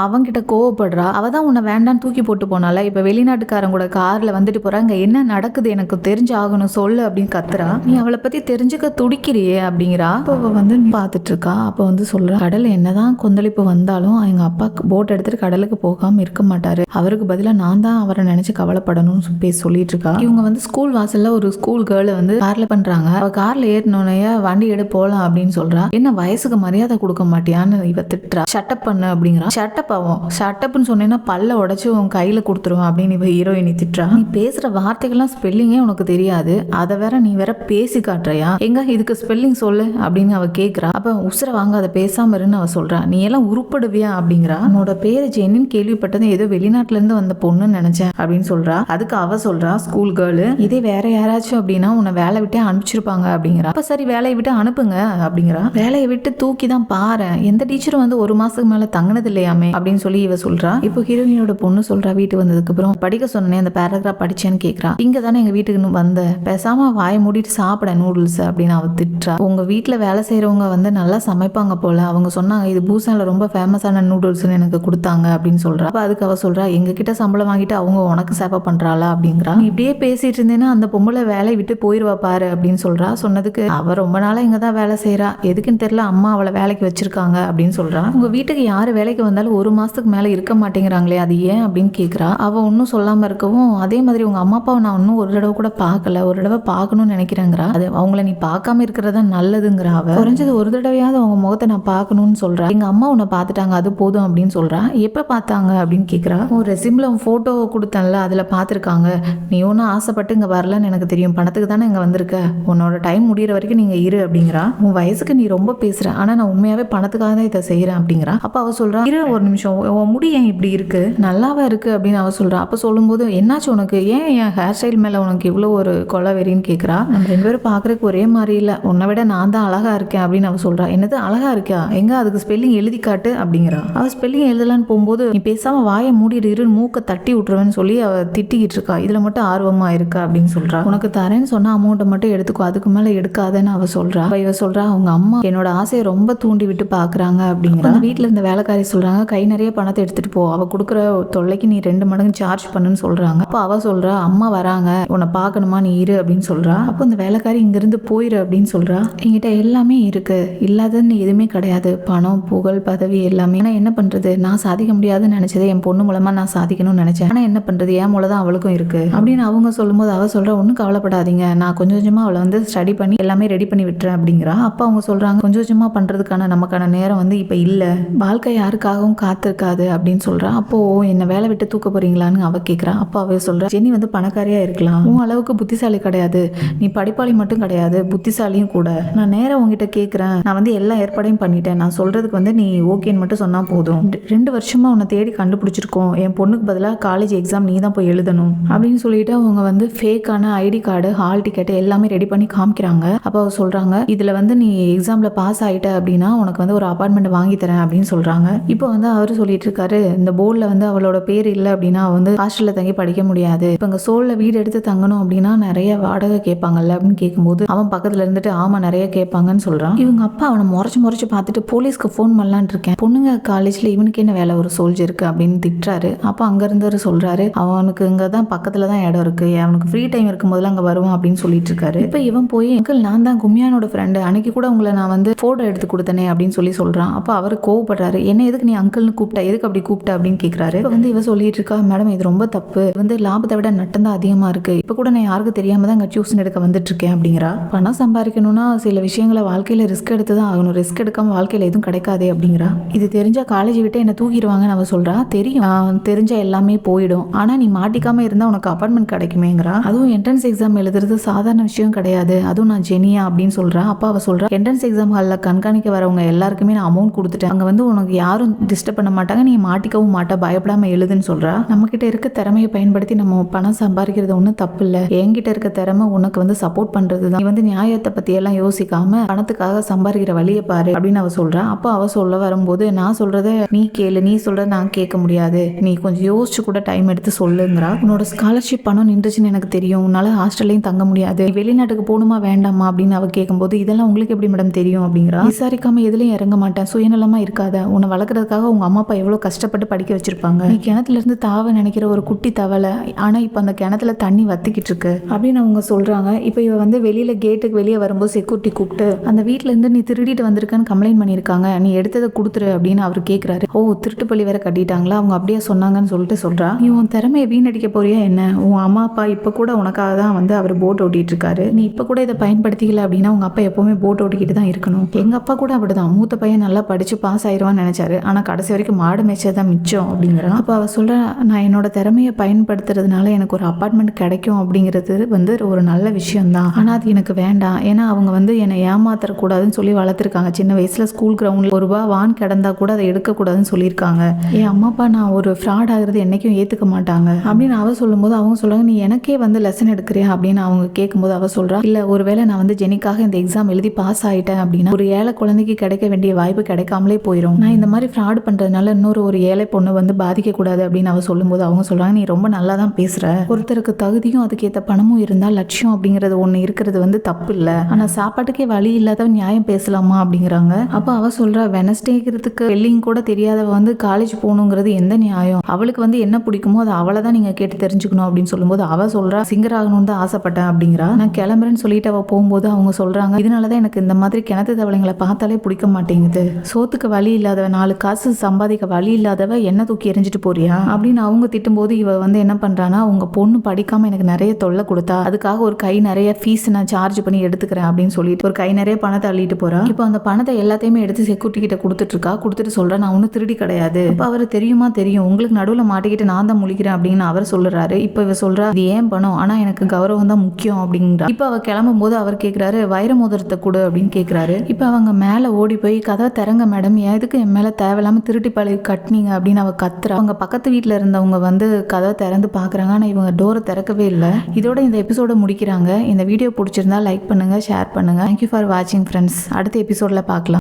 அவங்கிட்ட கோவப்படுறா. அவ தான் உன்னை வேண்டான்னு தூக்கி போட்டு போனால, இப்ப வெளிநாட்டுக்காரங்க கூட கார்ல வந்துட்டு போறாங்க, என்ன நடக்குது எனக்கு தெரிஞ்சு ஆகணும் சொல்லு அப்படின்னு கத்துறா. நீ அவளை பத்தி தெரிஞ்சுக்க துடிக்கிறியே அப்படிங்கிறா. இப்போ அவ வந்து பார்த்துட்டு இருக்கா. அப்ப வந்து சொல்றா, கடல் என்னதான் கொந்தளிப்பு வந்தாலும் எங்க அப்பா போட் எடுத்துட்டு கடலுக்கு போகாம இருக்க மாட்டாரு. அவருக்கு பதிலா நான் தான் அவரை நினைச்சு கவலைப்படணும்னு பேசி சொல்லிட்டு இருக்கா. இவங்க வந்து ஸ்கூல் வாசல்ல ஒரு ஸ்கூல் கேர்ளை வந்து கார்ல பண்றாங்க. அவ கார்ல ஏறினோடனே வண்டி எடு போலாம் அப்படின்னு சொல்றா. என்ன வயசுக்கு மரியாதை கொடுக்க மாட்டியான்னு இவ திட்டுறா. ஷட்டப் பண்ணு அப்படிங்கிறா. ஷட்டப் ஆகும், ஷட்டப்னு சொன்னேன்னா பல்ல உடைச்சு உன் கையில கொடுத்துருவான் அப்படின்னு இவ ஹீரோயினி திட்டுறா. நீ பேசுற வார்த்தைகள்லாம் ஸ்பெல்லிங்கே உனக்கு தெரியாது, அதை வேற நீ வேற பேசி காட்டுறியா, எங்க இதுக்கு ஸ்பெல்லிங் சொல்லு அப்படின்னு அவ கேக்குறா. அப்ப உசுர வாங்க, அதை பேசாம இருன்னு அவ சொல்றா. நீ எல்லாம் உருப்படுவியா அப்படிங்கிறா. உன்னோட பேரு ஜென்னின்னு கேள்விப்பட்டது ஏதோ வெளிநாட்டுல இருந்து வந்த பொண்ணுன்னு நினைச்சேன் அப்படின்னு சொல்றா. அதுக்கு அவ சொல்றா, ஸ்கூல் கேர்ளு, இதே வேற யாராச்சும் அப்படின்னா உன்னை வேலை விட்டே அனுப்பிச்சிருப்பாங்க அப்படிங்கிறா. அப்ப சரி வேலையை விட்டு அனுப்புங்க அப்படிங்கிறா. வேலையை விட்டு தூக்கி தான் பாரு, எந்த டீச்சரும் வந்து 1 மாசத்துக்கு மேல தங்கினது இல்லையாமே அப்படின்னு சொல்லி இவ சொல்றா. இப்போ ஹீரோயினோட பொண்ணு சொல்றா, வீட்டுக்கு வந்ததுக்கு அப்புறம் படிக்க சொன்னே அந்த பேராகிராஃப் படிச்சேன்னு கேக்குறா. இங்க தானே எங்க வீட்டுக்கு வந்த, பேசாம வாயை மூடிட்டு சாப்பிட நூடுல்ஸ் அப்படின்னு அவ திட்டுறா. உங்க வீட்டுல வேலை செய்யறவங்க வந்து நல்லா சமைப்பாங்க போல, அவங்க சொன்னாங்க இது பூசான்ல ரொம்ப ஃபேமஸான நூடுல்ஸ்னு எனக்கு கொடுத்தாங்க அப்படின்னு சொல்றா. அப்ப அதுக்கு அவ சொல்றா, எங்க கிட்ட சம்பளம் வாங்கிட்டு அவங்க உனக்கு சேவை பண்றாளா அப்படிங்கிறா. இப்படியே பேசிட்டு இருந்தேன்னா அந்த பொம்பளை வேலை விட்டு போயிருவா பாரு அப்படின்னு சொல்றா. சொன்னதுக்கு அவ ரொம்ப நாளா இங்க தான் வேலை செய்யறா, எதுக்குன்னு தெரியல அம்மா அவளை வேலைக்கு வச்சிருக்காங்க அப்படின்னு சொல்றா. உங்க வீட்டுக்கு யாரு வேலைக்கு வந்தாலும் 1 மாசத்துக்கு மேல இருக்க மாட்டேங்கிறாங்களே, அது ஏன் அப்படின்னு கேக்குறா. அவ ஒன்னும் சொல்லாம இருக்கவும், அதே மாதிரி உங்க அம்மா அப்பாவை நான் இன்னும் ஒரு தடவை கூட பார்க்கல, ஒரு தடவை பார்க்கணும்னு நினைக்கிறேங்கிறா. அது அவங்கள நீ பார்க்காம இருக்கிறதா நல்லதுங்கிறா. அவ குறைஞ்சது ஒரு தடவையாவது அவங்க முகத்தை நான் பார்க்கணும்னு சொல்றா. எங்க அம்மா உன்னை பார்த்துட்டாங்க அது போதும் அப்படின்னு சொல்றா. எப்ப பார்த்தாங்க அப்படின்னு கேக்குறா. ஒரு ரெசிம்ல போட்டோ கொடுத்தேன்ல அதுல பார்த்திருக்காங்க, நீ ஒன்னும் ஆசைப்பட்டு இங்க வரலன்னு எனக்கு தெரியும், பணத்துக்கு தானே இங்க வந்திருக்க, உன்னோட டைம் முடியிற வரைக்கும் நீங்க இரு அப்படிங்கிறா. உன் வயசுக்கு நீ ரொம்ப பேசுற, ஆனா நான் உண்மையாவே பணத்துக்காக தான் இதை செய்யறேன் அப்படிங்கிறா. அப்ப அவ சொல்றா, இரு ஒரு நிமிஷம், உன் முடி ஏன் இப்படி இருக்கு, நல்லாவா இருக்கு அப்படின்னு அவ சொல்றா. அப்ப சொல்லும்போது, என்னாச்சு உனக்கு, ஏன் என் ஹேர் ஸ்டைல் மேல உனக்கு இவ்வளவு ஒரு கொலை வெறின்னு கேக்குறா. நம்ம 2 பேரும் பாக்குறதுக்கு ஒரே மாதிரி இல்ல, உன்னை விட நான் தான் அழகா இருக்கேன் அப்படின்னு அவ சொல்றா. என்னது அழகா இருக்கா, எங்க அதுக்கு ஸ்பெல்லிங் எழுதி காட்டு அப்படிங்கிறா. அவ ஸ்பெல்லிங் எழுதலான்னு போகும்போது, நீ பேசாம வாயை மூடிட்டு இரு, மூக்க தட்டி விட்டுருவேன்னு சொல்லி அவ திட்டிக்கிட்டு இருக்கா. இதுல மட்டும் ஆர்வமா இருக்கா அப்படின்னு சொல்றா. உனக்கு தரேன்னு சொன்னா அமௌண்ட்டை மட்டும் எடுத்துக்கோ, அதுக்கு மேல எடுக்காதன்னு அவ சொல்றா. இவ சொல்றா, அவங்க அம்மா என்னோட ஆசையை ரொம்ப தூண்டி விட்டு பாக்குறாங்க அப்படிங்கிறா. வீட்டுல இருந்த வேலைக்காரி சொல்றாங்க, கை நிறைய பணத்தை எடுத்துட்டு போ, அவ கொடுக்குற தொல்லைக்கு நீ 2 மடங்கு சார்ஜ் பண்ணுன்னு சொல்றாங்க. அப்ப அவ சொல்றா, அம்மா வராங்க, உன்னை பார்க்கணுமா, நீ இரு அப்படின்னு சொல்றா. அப்போ இந்த வேலைக்காரி இங்கிருந்து போயிரு அப்படின்னு சொல்றா. என்கிட்ட எல்லாமே இருக்கு, இல்லாதன்னு எதுவுமே கிடையாது, பணம் புகழ் பதவி எல்லாமே. ஆனா என்ன பண்றது, நான் சாதிக்க முடியாதுன்னு நினைச்சதை என் பொண்ணு மூலமா நான் சாதிக்கணும்னு நினைச்சேன், ஆனா என்ன பண்றது, என் மூலம் தான் அவளுக்கும் இருக்கு அப்படின்னு அவங்க சொல்லும்போது அவ சொல்றா, ஒன்னும் கவலைப்படாதீங்க, நான் கொஞ்சம் கொஞ்சமா அவளை வந்து ஸ்டடி பண்ணி எல்லாமே ரெடி பண்ணி விட்டுறேன் அப்படிங்கிறா. அப்ப அவங்க சொல்றாங்க, கொஞ்சம் கொஞ்சமா பண்றதுக்கான நமக்கான நேரம் வந்து இப்ப இல்ல, வாழ்க்கை யாருக்காகவும் காத்திருக்காது அப்படின்னு சொல்றா. அப்போ என்ன வேலை விட்டு தூக்க போறீங்களான்னு அவ கேக்குறா. அப்ப அவ சொல்றா, ஜெனி வந்து பணக்காரியா இருக்கலாம், உன் அளவுக்கு புத்திசாலி கிடையாது, நீ படிப்பாளி மட்டும் கிடையாது புத்திசாலியும் கூட, நான் நேரம் உங்ககிட்ட கேக்குறேன், நான் வந்து எல்லா ஏற்பாடையும் பண்ணிட்டேன், நான் சொல்றதுக்கு வந்து நீ ஓகேன்னு மட்டும் சொன்னா போதும், 2 வருஷமா உன்னை தேடி கண்டுபிடிச்சிருக்கோம், என் பொண்ணுக்கு பதிலாக காலேஜ் எக்ஸாம் நீ தான் போய் எழுதணும் அப்படின்னு சொல்லிட்டு அவங்க வந்து ஃபேக்கான ஐடி கார்டு ஹால் டிக்கெட் எல்லாமே ரெடி பண்ணி காமிக்கிறாங்க. அப்போ அவ சொல்றாங்க, இதுல வந்து நீ எக்ஸாம்ல பாஸ் ஆயிட்ட அப்படின்னா உனக்கு வந்து ஒரு அபார்ட்மெண்ட் வாங்கி தரேன் அப்படின்னு சொல்றாங்க. இப்போ வந்து அவரு சொல்லிட்டு இருக்காரு, இந்த போர்டில் வந்து அவளோட அவளோட பேர் இல்லை அப்படின்னா அவ வந்து ஹாஸ்டல்ல தங்கி படிக்க முடியாது. இப்போ இங்க சோல்ல வீடு எடுத்து தங்கணும் அப்படின்னா நிறைய வாடகை கேட்பாங்கல்ல அப்படின்னு கேட்கும்போது அவன் பக்கத்துல இருந்துட்டு ஆமா நிறைய கேட்பாங்கன்னு சொல்றான். இவங்க அப்பா அவனை முறைச்சு பார்த்துட்டு போலீஸ்க்கு ஃபோன் பண்ணலான் இருக்கேன், பொண்ணுங்க காலேஜ்ல இவனுக்கு என்ன வேலை, ஒரு சோல்ஜருக்கு அப்படின்னு திட்டுறாரு. அப்போ அங்க இருந்து சொல்றாரு அவனுக்கு இங்க தான் பக்கத்துல தான் இடம் இருக்கு, அவனுக்கு ஃப்ரீ டைம் இருக்கும்போதெல்லாம் அங்க வருவான் அப்படின்னு சொல்லிட்டு இருக்காரு. இப்போ இவன் போய் அங்கிள் நான் தான் கும்மியானோட ஃப்ரெண்டு, அன்னைக்கு கூட உங்களை நான் வந்து போட்டோ எடுத்து கொடுத்தனே அப்படின்னு சொல்றான். அப்போ அவர் கோவப்படுறாரு, என்ன எதுக்கு நீ அங்கிள்னு கூப்பிட்ட, எதுக்கு அப்படி கூப்பிட்ட அப்படின்னு கேட்கிறாரு. இப்போ வந்து இவ சொல்லிட்டு இருக்கா மேடம் இது ரொம்ப தப்பு, வந்து லாபத்தை விட நட்டம் தான் அதிகமா இருக்கு, இப்போ கூட நான் யாருக்கு தெரியாம தான் டியூஷன் எடுக்க வந்துட்டு இருக்கேன் அப்படிங்கிறா. பணம் சம்பாதிக்கணும்னா சில விஷயங்களை வாழ்க்கையில ரிஸ்க் எடுத்து தான் ஆகணும், ரிஸ்க் எடுக்காம வாழ்க்கையில எதுவும் கிடைக்காதே அப்படிங்கிறா. இது தெரிஞ்சா காலேஜ் விட்டு என்ன தூக்கிடுவாங்கன்னு அவ சொல்றா. தெரியும் தெரிஞ்சா எல்லாமே போயிடும், ஆனா நீ மாட்டிக்காம இருந்தா உனக்கு அப்பார்ட்மெண்ட் கிடைக்குமேங்கிறா. அதுவும் என்ட்ரன்ஸ் எக்ஸாம் எழுதுறது சாதாரண விஷயம் கிடையாது, அதுவும் நான் ஜெனியா அப்படின்னு சொல்றா. அப்பா அவ சொல்றா என்ட்ரன்ஸ் எக்ஸாம் ஹாலில் கண்காணிக்க வரவங்க எல்லாருக்குமே நான் அமௌண்ட் கொடுத்துட்டேன், அங்க வந்து உனக்கு யாரும் டிஸ்டர்ப் பண்ண மாட்டாங்க, நீ மாட்டிக்கவும் மாட்டா, பயப்படாம எழுதுன்னு சொல்றா. நம்ம கிட்ட இருக்க திறமையை பயன்படுத்தி நம்ம பணம் சம்பாதிக்கிறது ஒன்றும் தப்பு இல்லை, என்கிட்ட இருக்க திறமை உனக்கு வந்து சப்போர்ட் பண்றது தான், நீ வந்து நியாயத்தை பத்தி எல்லாம் யோசிக்காம பணத்துக்காக சம்பாதிக்கிற வழியை பாரு அப்படின்னு அவ சொல்றா. அப்போ அவ சொல்ல வரும்போது நான் சொல்றத நீ கேளு, நீ சொல்றத நான் கேட்க முடியாது, நீ கொஞ்சம் யோசிச்சு கூட டைம் எடுத்து சொல்லுங்கிறா. உன்னோட ஸ்காலர்ஷிப் பணம் நின்றுச்சுன்னு எனக்கு தெரியும், உன்னால ஹாஸ்டல்லையும் தங்க முடியாது, வெளிநாட்டுக்கு போகணுமா வேண்டாமா அப்படின்னு அவ கேட்கும்போது இதெல்லாம் உங்களுக்கு எப்படி மேடம் தெரியும் அப்படிங்கிறா. விசாரிக்காம எதுலையும் இறங்க மாட்டேன், சுயநலமா இருக்காத, உன்னை வளர்க்கறதுக்காக உங்க அம்மா அப்பா எவ்வளவு கஷ்டப்பட்டு படிக்க வச்சிருப்பாங்க, நீ கிணத்துல இருந்து தாவ நினைக்கிற ஒரு குட்டி தவளை, ஆனா இப்ப அந்த கிணத்துல தண்ணி வத்திக்கிட்டு இருக்கு அப்படின்னு அவங்க சொல்றாங்க. இப்ப இவ வந்து வெளியில கேட்டுக்கு வெளியே வரும்போது செக்யூரிட்டி கூப்பிட்டு அந்த வீட்டுல இருந்து நீ திருடிட்டு வந்திருக்கன்னு கம்ப்ளைண்ட் பண்ணிருக்காங்க, நீ எடுத்ததை கொடுத்துரு அப்படின்னு அவர் கேட்கிறாரு. ஓ திருட்டு பள்ளி வேற கட்டிட்டாங்களா, அவங்க அப்படியே சொன்னாங்கன்னு சொல்லிட்டு சொல்றா. நீ உன் திறமையை வீணடிக்க போறியா என்ன, உன் அம்மா அப்பா இப்ப கூட உனக்காக தான் வந்து அவர் போட் ஓட்டிட்டு இருக்காரு, நீ இப்ப கூட இதை பயன்படுத்திக்கல அப்படின்னா உங்க அப்பா எப்பவுமே போட் ஓட்டிக்கிட்டு தான் இருக்கணும். எங்க அப்பா கூட அப்படிதான், மூத்த பையன் நல்லா படிச்சு பாஸ் ஆயிருவான்னு நினைச்சாரு, ஆனா கடைசி வரைக்கும் மாடு மேய்ச்சதான் மிச்சம் அப்படிங்கிறான். அப்ப அவ சொல்ற நான் என்னோட திறமையை பயன்படுத்துறதுனால எனக்கு ஒரு அபார்ட்மெண்ட் கிடைக்கும் அப்படிங்கிறது வந்து ஒரு நல்ல விஷயம் தான், ஆனா அது எனக்கு வேண்டாம், ஏன்னா அவங்க வந்து என்னை ஏமாத்தக்கூடாதுன்னு சொல்லி வளர்த்துருக்காங்க, சின்ன வயசுல ஸ்கூல் கிரவுண்ட்ல ₹1 வான் கிடந்தா கூட அதை எடுக்கக்கூடாதுன்னு சொல்லியிருக்காங்க, என் அம்மா அப்பா நான் ஒரு ஃப்ராட் ஆகுறது என்னைக்கும் ஏத்துக்க மாட்டாங்க அப்படின்னு அவ சொல்லும்போது அவங்க சொல்றாங்க நீ எனக்கே வந்து லெசன் எடுக்கிறியா அப்படின்னு அவங்க கேட்கும்போது அவ சொல்றா இல்ல ஒருவேளை நான் வந்து ஜெனிக்காக இந்த எக்ஸாம் எழுதி பாஸ் ஆயிட்டேன் அப்படின்னா ஒரு ஏழை குழந்தைக்கு கிடைக்க வேண்டிய வாய்ப்பு கிடைக்காமலே போயிடும், நான் இந்த மாதிரி ஃப்ராட் பண்றதுனால ஒரு ஏழை பொண்ணு வந்து பாதிக்க கூடாது அப்படின்னு அவ சொல்லும்போது அவங்க சொல்றாங்க நீ ரொம்ப நல்லா தான் பேசுற, ஒருத்தருக்கு தகுதியும் அதுக்கேற்ற பணமும் இருந்தா லட்சியம் அப்படிங்கிறது ஒண்ணு இருக்கிறது வந்து தப்பு இல்ல, ஆனா சாப்பாட்டுக்கே வழி இல்லாதவ நியாயம் பேசலாமா அப்படிங்கிறாங்க. அப்ப அவ சொல்றா வெனஸ்டேங்கிறதுக்கு வெள்ளிங் கூட தெரியாதவ வந்து காலேஜ் போகணுங்கிறது எந்த நியாயம், அவளுக்கு வந்து என்ன பிடிக்குமோ அதை அவளை தான் நீங்க கேட்டு தெரிஞ்சுக்கணும் அப்படின்னு சொல்லும்போது அவ சொல்றா சிங்கர் ஆகணும்னு தான் ஆசைப்பட்டேன் அப்படிங்கிறா. நான் கிளம்புறேன்னு சொல்லிட்டு அவ போகும்போது அவங்க சொல்றாங்க இதனாலதான் எனக்கு இந்த மாதிரி கிணத்து தவளைங்களை பார்த்தாலே பிடிக்க மாட்டேங்குது, சோத்துக்கு வழி இல்லாதவ 4 காசு சம்பாதிக்க வழி இல்லாதவ என்ன தூக்கி எரிஞ்சிட்டு போறியா அப்படின்னு அவங்க திட்டும்போது இவ வந்து என்ன பண்றானா உங்க பொண்ணு படிக்காம எனக்கு நிறைய தொல்லை கொடுத்தா அதுக்காக ஒரு கை நிறைய ஃபீஸ் நான் சார்ஜ் பண்ணி எடுத்துக்கிறேன் அப்படின்னு சொல்லிட்டு ஒரு கை நிறைய பணத்தை அள்ளிட்டு போறா. இப்போ அந்த பணத்தை எல்லாத்தையுமே எடுத்து செக்யூரிட்டி கிட்ட கொடுத்துட்டு இருக்கா. கொடுத்துட்டு சொல்றா நான் ஒன்னும் திருடி கிடையாது, இப்போ அவர் தெரியுமா தெரியும் உங்களுக்கு நடுவில் மாட்டிக்கிட்டு நான் தான் முழிக்கிறேன் அப்படின்னு அவர் சொல்றாரு. இப்போ இவ சொல்றா இது ஏன் பணம் ஆனா எனக்கு கௌரவம் தான் முக்கியம் அப்படிங்கிறா. இப்போ அவ கிளம்பும் போது அவர் கேட்கிறாரு வைர மோதிரத்தை கொடு அப்படின்னு கேட்கிறாரு. இப்போ அவங்க மேல ஓடி போய் கதவை திறங்க மேடம், எதுக்கு என் மேல தேவையில்லாம திருட்டி பழி கட்டினீங்க அப்படின்னு அவ கத்துறா. அவங்க பக்கத்து வீட்டுல இருந்தவங்க வந்து கதவை திறந்து பாக்குறாங்க, ஆனா இவங்க டோரை திறக்கவே இல்லை. இதோட இந்த எபிசோட முடிக்கிறாங்க. இந்த வீடியோ பிடிச்சிருந்தா லைக் பண்ணுங்க, ஷேர் பண்ணுங்க. தேங்க்யூ ஃபார் வாட்சிங் ஃப்ரெண்ட்ஸ். அடுத்த எபிசோட்ல பார்க்கலாம்.